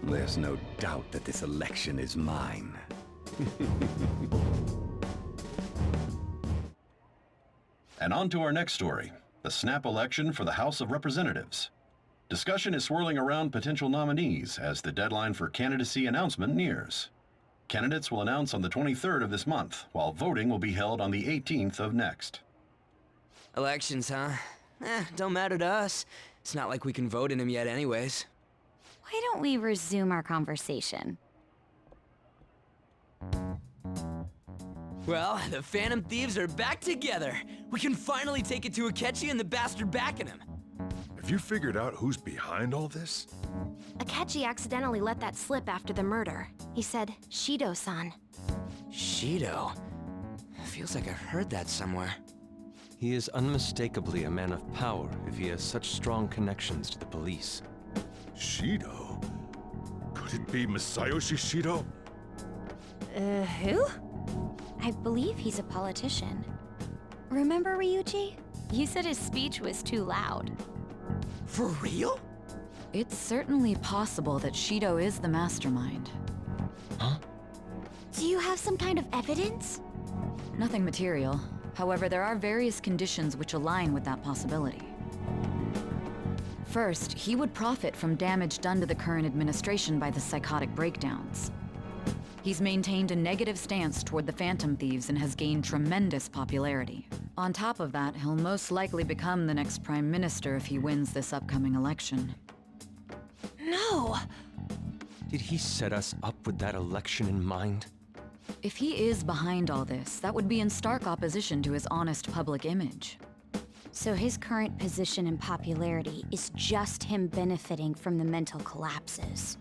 There's no doubt that this election is mine. And on to our next story, the snap election for the House of Representatives. Discussion is swirling around potential nominees as the deadline for candidacy announcement nears. Candidates will announce on the 23rd of this month, while voting will be held on the 18th of next. Elections, huh? Don't matter to us. It's not like we can vote in them yet anyways. Why don't we resume our conversation? Well, the Phantom Thieves are back together. We can finally take it to Akechi and the bastard backing him. Have you figured out who's behind all this? Akechi accidentally let that slip after the murder. He said, Shido-san. Shido? Feels like I've heard that somewhere. He is unmistakably a man of power if he has such strong connections to the police. Shido? Could it be Masayoshi Shido? Who? I believe he's a politician. Remember, Ryuji? You said his speech was too loud. For real? It's certainly possible that Shido is the mastermind. Huh? Do you have some kind of evidence? Nothing material. However, there are various conditions which align with that possibility. First, he would profit from damage done to the current administration by the psychotic breakdowns. He's maintained a negative stance toward the Phantom Thieves and has gained tremendous popularity. On top of that, he'll most likely become the next Prime Minister if he wins this upcoming election. No! Did he set us up with that election in mind? If he is behind all this, that would be in stark opposition to his honest public image. So his current position and popularity is just him benefiting from the mental collapses.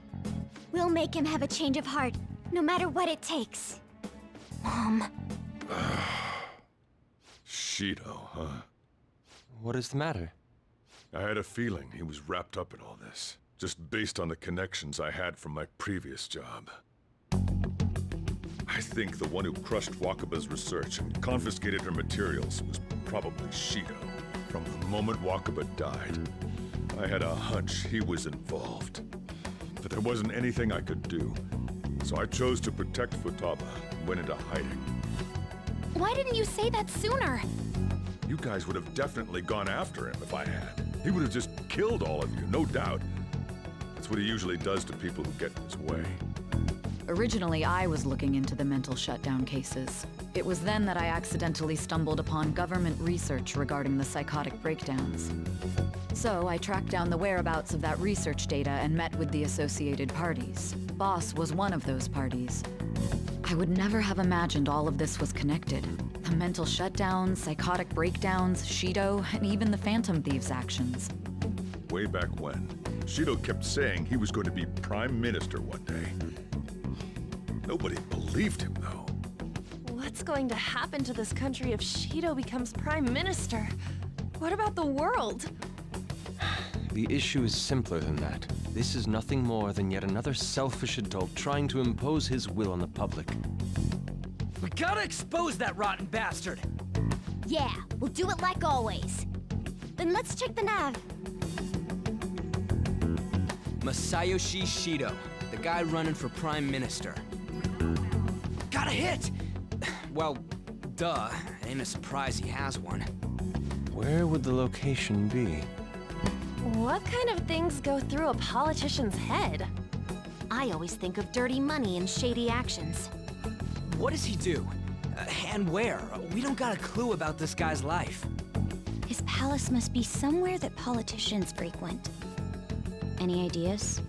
We'll make him have a change of heart, no matter what it takes. Mom. Shido, huh? What is the matter? I had a feeling he was wrapped up in all this, just based on the connections I had from my previous job. I think the one who crushed Wakaba's research and confiscated her materials was probably Shido. From the moment Wakaba died, I had a hunch he was involved. But there wasn't anything I could do, so I chose to protect Futaba and went into hiding. Why didn't you say that sooner? You guys would have definitely gone after him if I had. He would have just killed all of you, no doubt. That's what he usually does to people who get in his way. Originally, I was looking into the mental shutdown cases. It was then that I accidentally stumbled upon government research regarding the psychotic breakdowns. So I tracked down the whereabouts of that research data and met with the associated parties. Boss was one of those parties. I would never have imagined all of this was connected. The mental shutdowns, psychotic breakdowns, Shido, and even the Phantom Thieves' actions. Way back when, Shido kept saying he was going to be Prime Minister one day. Nobody believed him, though. What's going to happen to this country if Shido becomes Prime Minister? What about the world? The issue is simpler than that. This is nothing more than yet another selfish adult trying to impose his will on the public. We gotta expose that rotten bastard! Yeah, we'll do it like always. Then let's check the nav. Masayoshi Shido, the guy running for Prime Minister. Got a hit! Well, duh. Ain't a surprise he has one. Where would the location be? What kind of things go through a politician's head? I always think of dirty money and shady actions. What does he do? And where? We don't got a clue about this guy's life. His palace must be somewhere that politicians frequent. Any ideas?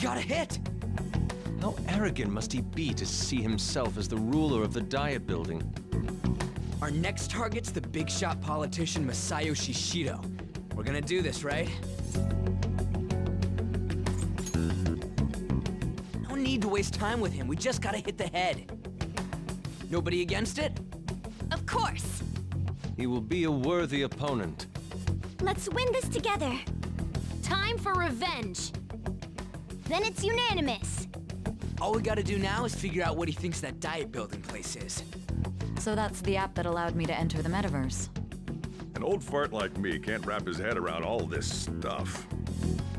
got a hit! How arrogant must he be to see himself as the ruler of the Diet Building? Our next target's the big shot politician Masayoshi Shido. We're gonna do this, right? No need to waste time with him. We just gotta hit the head. Nobody against it? Of course! He will be a worthy opponent. Let's win this together. Time for revenge. Then it's unanimous. All we gotta do now is figure out what he thinks that Diet Building place is. So that's the app that allowed me to enter the metaverse. An old fart like me can't wrap his head around all this stuff.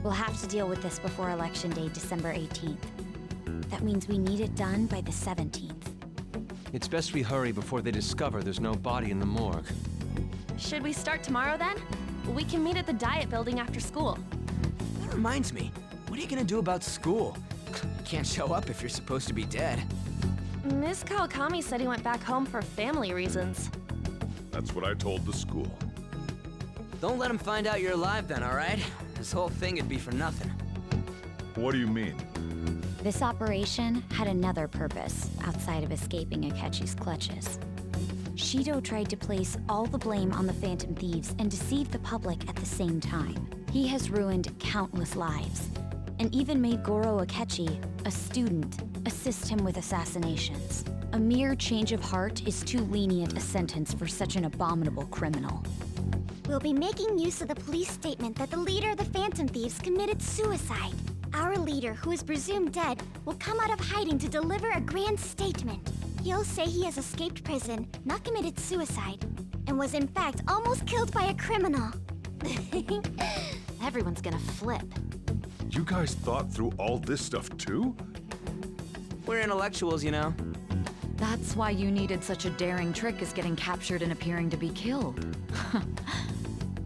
We'll have to deal with this before Election Day, December 18th. That means we need it done by the 17th. It's best we hurry before they discover there's no body in the morgue. Should we start tomorrow then? We can meet at the Diet Building after school. That reminds me, what are you gonna do about school? You can't show up if you're supposed to be dead. Miss Kawakami said he went back home for family reasons. That's what I told the school. Don't let him find out you're alive then, all right? This whole thing would be for nothing. What do you mean? This operation had another purpose outside of escaping Akechi's clutches. Shido tried to place all the blame on the Phantom Thieves and deceive the public at the same time. He has ruined countless lives, and even made Goro Akechi, a student, assist him with assassinations. A mere change of heart is too lenient a sentence for such an abominable criminal. We'll be making use of the police statement that the leader of the Phantom Thieves committed suicide. Our leader, who is presumed dead, will come out of hiding to deliver a grand statement. He'll say he has escaped prison, not committed suicide, and was in fact almost killed by a criminal. Everyone's gonna flip. You guys thought through all this stuff too? We're intellectuals, you know. That's why you needed such a daring trick as getting captured and appearing to be killed.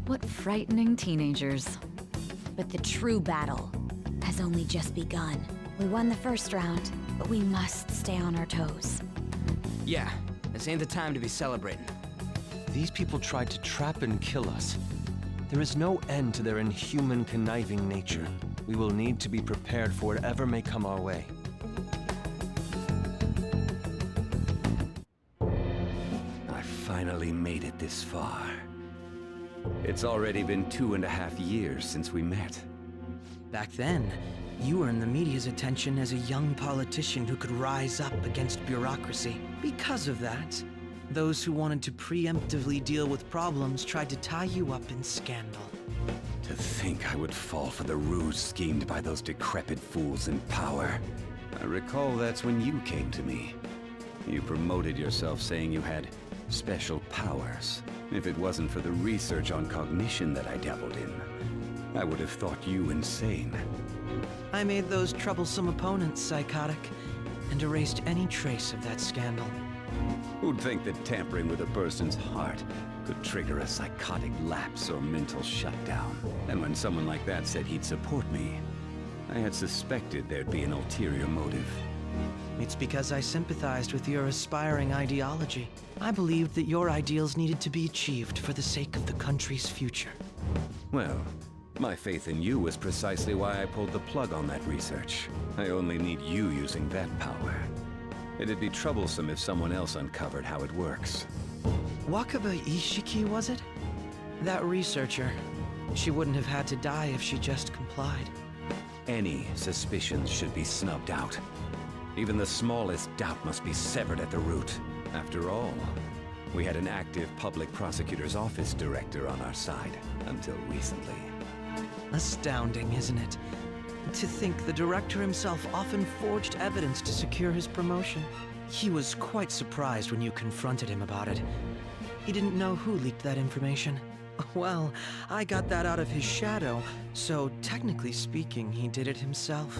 What frightening teenagers. But the true battle has only just begun. We won the first round, but we must stay on our toes. Yeah, this ain't the time to be celebrating. These people tried to trap and kill us. There is no end to their inhuman, conniving nature. We will need to be prepared for whatever may come our way. I finally made it this far. It's already been 2.5 years since we met. Back then, you were in the media's attention as a young politician who could rise up against bureaucracy. Because of that, those who wanted to preemptively deal with problems tried to tie you up in scandal. To think I would fall for the ruse schemed by those decrepit fools in power. I recall that's when you came to me. You promoted yourself saying you had special powers. If it wasn't for the research on cognition that I dabbled in, I would have thought you insane. I made those troublesome opponents psychotic, and erased any trace of that scandal. Who'd think that tampering with a person's heart could trigger a psychotic lapse or mental shutdown? And when someone like that said he'd support me, I had suspected there'd be an ulterior motive. It's because I sympathized with your aspiring ideology. I believed that your ideals needed to be achieved for the sake of the country's future. Well, my faith in you was precisely why I pulled the plug on that research. I only need you using that power. It'd be troublesome if someone else uncovered how it works. Wakaba Ishiki, was it? That researcher. She wouldn't have had to die if she just complied. Any suspicions should be snubbed out. Even the smallest doubt must be severed at the root. After all, we had an active public prosecutor's office director on our side, until recently. Astounding, isn't it? To think the director himself often forged evidence to secure his promotion. He was quite surprised when you confronted him about it. He didn't know who leaked that information. Well, I got that out of his shadow, so technically speaking, he did it himself.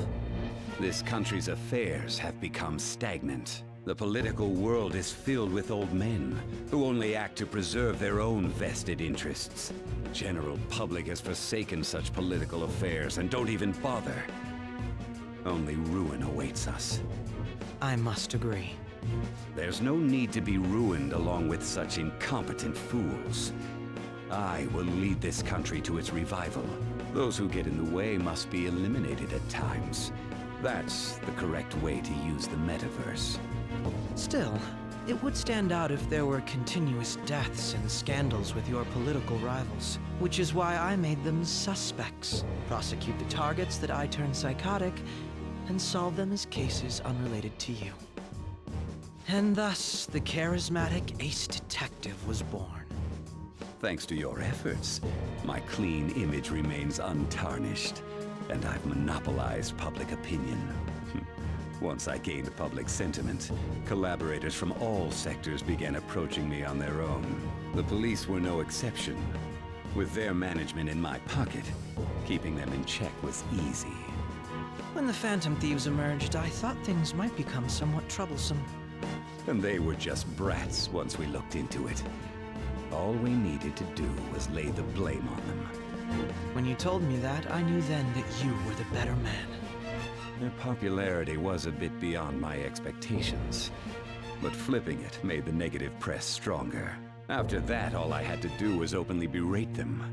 This country's affairs have become stagnant. The political world is filled with old men who only act to preserve their own vested interests. The general public has forsaken such political affairs and don't even bother. Only ruin awaits us. I must agree. There's no need to be ruined along with such incompetent fools. I will lead this country to its revival. Those who get in the way must be eliminated at times. That's the correct way to use the metaverse. Still, it would stand out if there were continuous deaths and scandals with your political rivals, which is why I made them suspects. Prosecute the targets that I turn psychotic, and solve them as cases unrelated to you. And thus, the charismatic ace detective was born. Thanks to your efforts, my clean image remains untarnished, and I've monopolized public opinion. Once I gained public sentiment, collaborators from all sectors began approaching me on their own. The police were no exception. With their management in my pocket, keeping them in check was easy. When the Phantom Thieves emerged, I thought things might become somewhat troublesome. And they were just brats once we looked into it. All we needed to do was lay the blame on them. When you told me that, I knew then that you were the better man. Their popularity was a bit beyond my expectations, but flipping it made the negative press stronger. After that, all I had to do was openly berate them.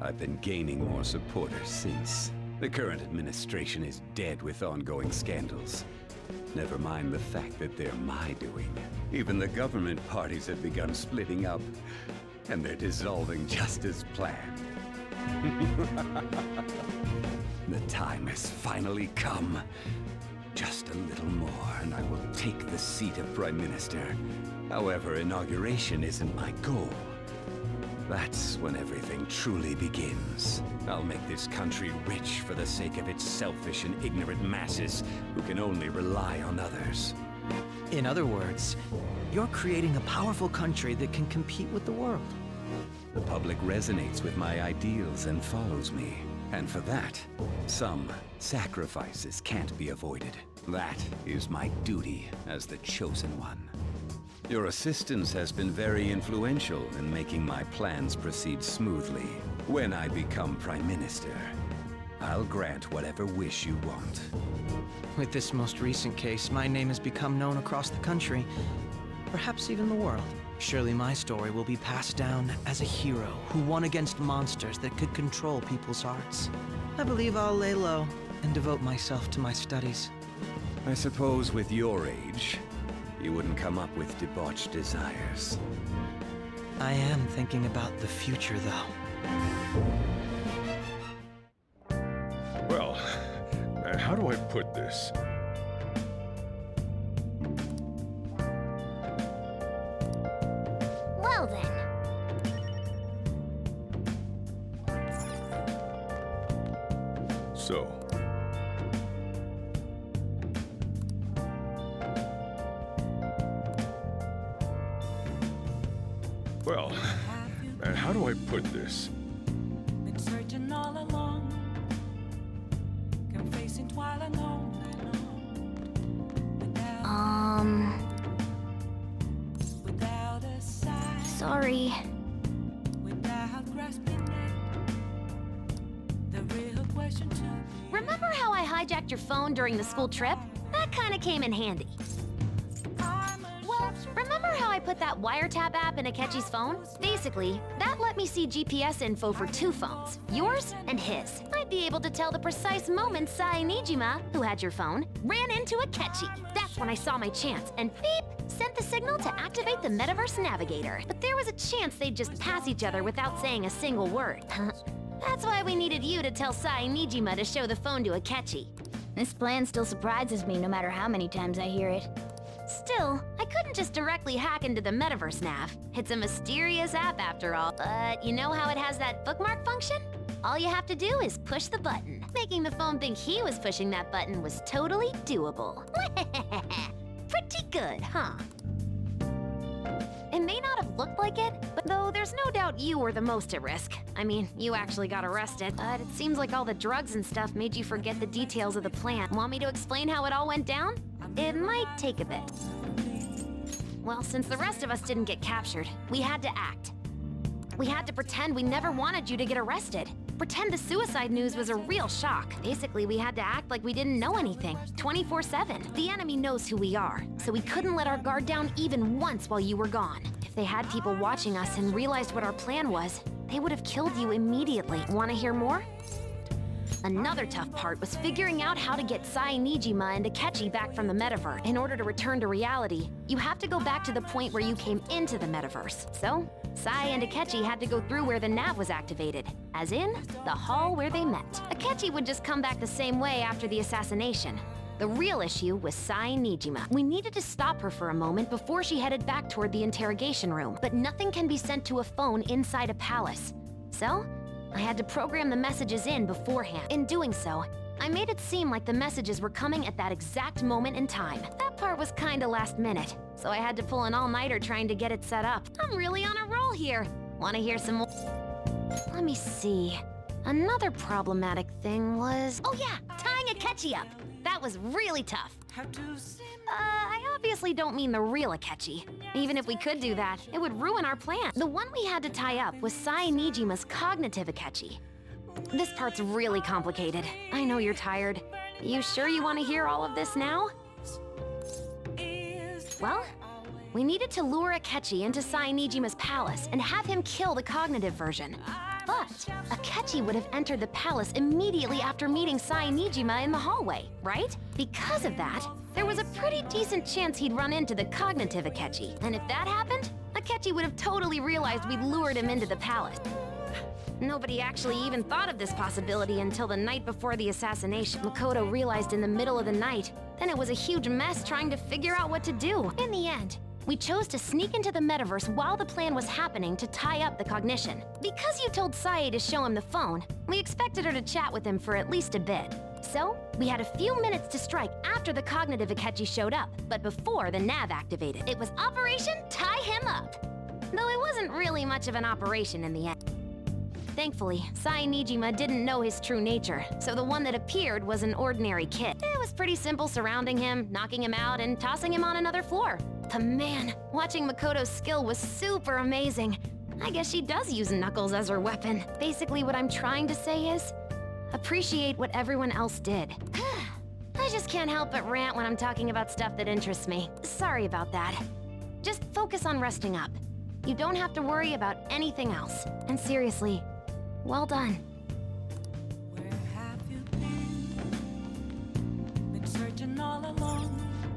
I've been gaining more supporters since. The current administration is dead with ongoing scandals. Never mind the fact that they're my doing. Even the government parties have begun splitting up, and they're dissolving just as planned. The time has finally come. Just a little more, and I will take the seat of Prime Minister. However, inauguration isn't my goal. That's when everything truly begins. I'll make this country rich for the sake of its selfish and ignorant masses who can only rely on others. In other words, you're creating a powerful country that can compete with the world. The public resonates with my ideals and follows me. And for that, some sacrifices can't be avoided. That is my duty as the Chosen One. Your assistance has been very influential in making my plans proceed smoothly. When I become Prime Minister, I'll grant whatever wish you want. With this most recent case, my name has become known across the country, perhaps even the world. Surely my story will be passed down as a hero who won against monsters that could control people's hearts. I believe I'll lay low and devote myself to my studies. I suppose with your age, you wouldn't come up with debauched desires. I am thinking about the future, though. Well, how do I put this? Well then. So. Well, how do I put this? Been searching all along, confessing while alone. Without a sigh. Sorry. Without grasping it, the real question to Remember how I hijacked your phone during the school trip? That kinda came in handy. Well, remember how I put that wiretap app in Akechi's phone? Basically, that let me see GPS info for 2 phones, yours and his. I'd be able to tell the precise moment Sai Nijima, who had your phone, ran into Akechi. That's when I saw my chance, and beep, sent the signal to activate the Metaverse Navigator. But there was a chance they'd just pass each other without saying a single word. That's why we needed you to tell Sai Nijima to show the phone to Akechi. This plan still surprises me no matter how many times I hear it. Still, I couldn't just directly hack into the Metaverse Nav. It's a mysterious app after all, but you know how it has that bookmark function? All you have to do is push the button. Making the phone think he was pushing that button was totally doable. Pretty good, huh? It may not have looked like it, but though there's no doubt you were the most at risk. I mean, you actually got arrested, but it seems like all the drugs and stuff made you forget the details of the plan. Want me to explain how it all went down? It might take a bit. Well, since the rest of us didn't get captured, we had to act. We had to pretend we never wanted you to get arrested. Pretend the suicide news was a real shock. Basically, we had to act like we didn't know anything, 24/7. The enemy knows who we are, so we couldn't let our guard down even once while you were gone. If they had people watching us and realized what our plan was, they would have killed you immediately. Want to hear more? Another tough part was figuring out how to get Sai Nijima and Akechi back from the metaverse. In order to return to reality, you have to go back to the point where you came into the metaverse. So, Sai and Akechi had to go through where the nav was activated, as in, the hall where they met. Akechi would just come back the same way after the assassination. The real issue was Sai Nijima. We needed to stop her for a moment before she headed back toward the interrogation room, but nothing can be sent to a phone inside a palace. So, I had to program the messages in beforehand. In doing so, I made it seem like the messages were coming at that exact moment in time. That part was kinda last minute, so I had to pull an all-nighter trying to get it set up. I'm really on a roll here. Wanna hear some more? Let me see. Another problematic thing was... Oh yeah, tying Akechi up. That was really tough. I obviously don't mean the real Akechi. Even if we could do that, it would ruin our plan. The one we had to tie up was Sai Nijima's cognitive Akechi. This part's really complicated. I know you're tired. You sure you want to hear all of this now? Well, we needed to lure Akechi into Sai Nijima's palace and have him kill the cognitive version. But Akechi would have entered the palace immediately after meeting Sai Nijima in the hallway, right? Because of that, there was a pretty decent chance he'd run into the cognitive Akechi. And if that happened, Akechi would have totally realized we'd lured him into the palace. Nobody actually even thought of this possibility until the night before the assassination. Makoto realized in the middle of the night. Then it was a huge mess trying to figure out what to do. In the end, we chose to sneak into the metaverse while the plan was happening to tie up the cognition. Because you told Sae to show him the phone, we expected her to chat with him for at least a bit. So, we had a few minutes to strike after the cognitive Akechi showed up, but before the nav activated. It was Operation Tie Him Up! Though it wasn't really much of an operation in the end. Thankfully, Sai Nijima didn't know his true nature, so the one that appeared was an ordinary kid. It was pretty simple surrounding him, knocking him out, and tossing him on another floor. But man, watching Makoto's skill was super amazing. I guess she does use Knuckles as her weapon. Basically what I'm trying to say is, appreciate what everyone else did. I just can't help but rant when I'm talking about stuff that interests me. Sorry about that. Just focus on resting up. You don't have to worry about anything else. And seriously, well done.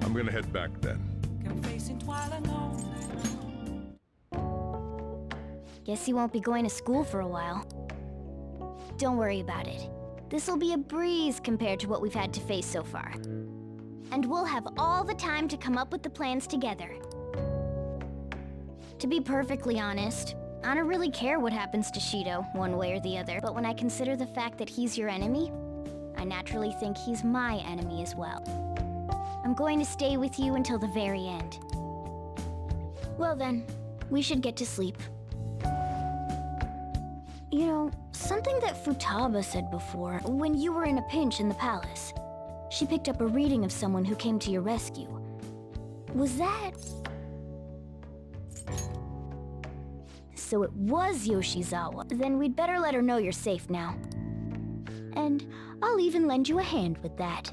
I'm gonna head back then. Guess he won't be going to school for a while. Don't worry about it. This'll be a breeze compared to what we've had to face so far. And we'll have all the time to come up with the plans together. To be perfectly honest, I don't really care what happens to Shido, one way or the other. But when I consider the fact that he's your enemy, I naturally think he's my enemy as well. I'm going to stay with you until the very end. Well then, we should get to sleep. You know, something that Futaba said before, when you were in a pinch in the palace. She picked up a reading of someone who came to your rescue. Was that... So it was Yoshizawa. Then we'd better let her know you're safe now. And I'll even lend you a hand with that.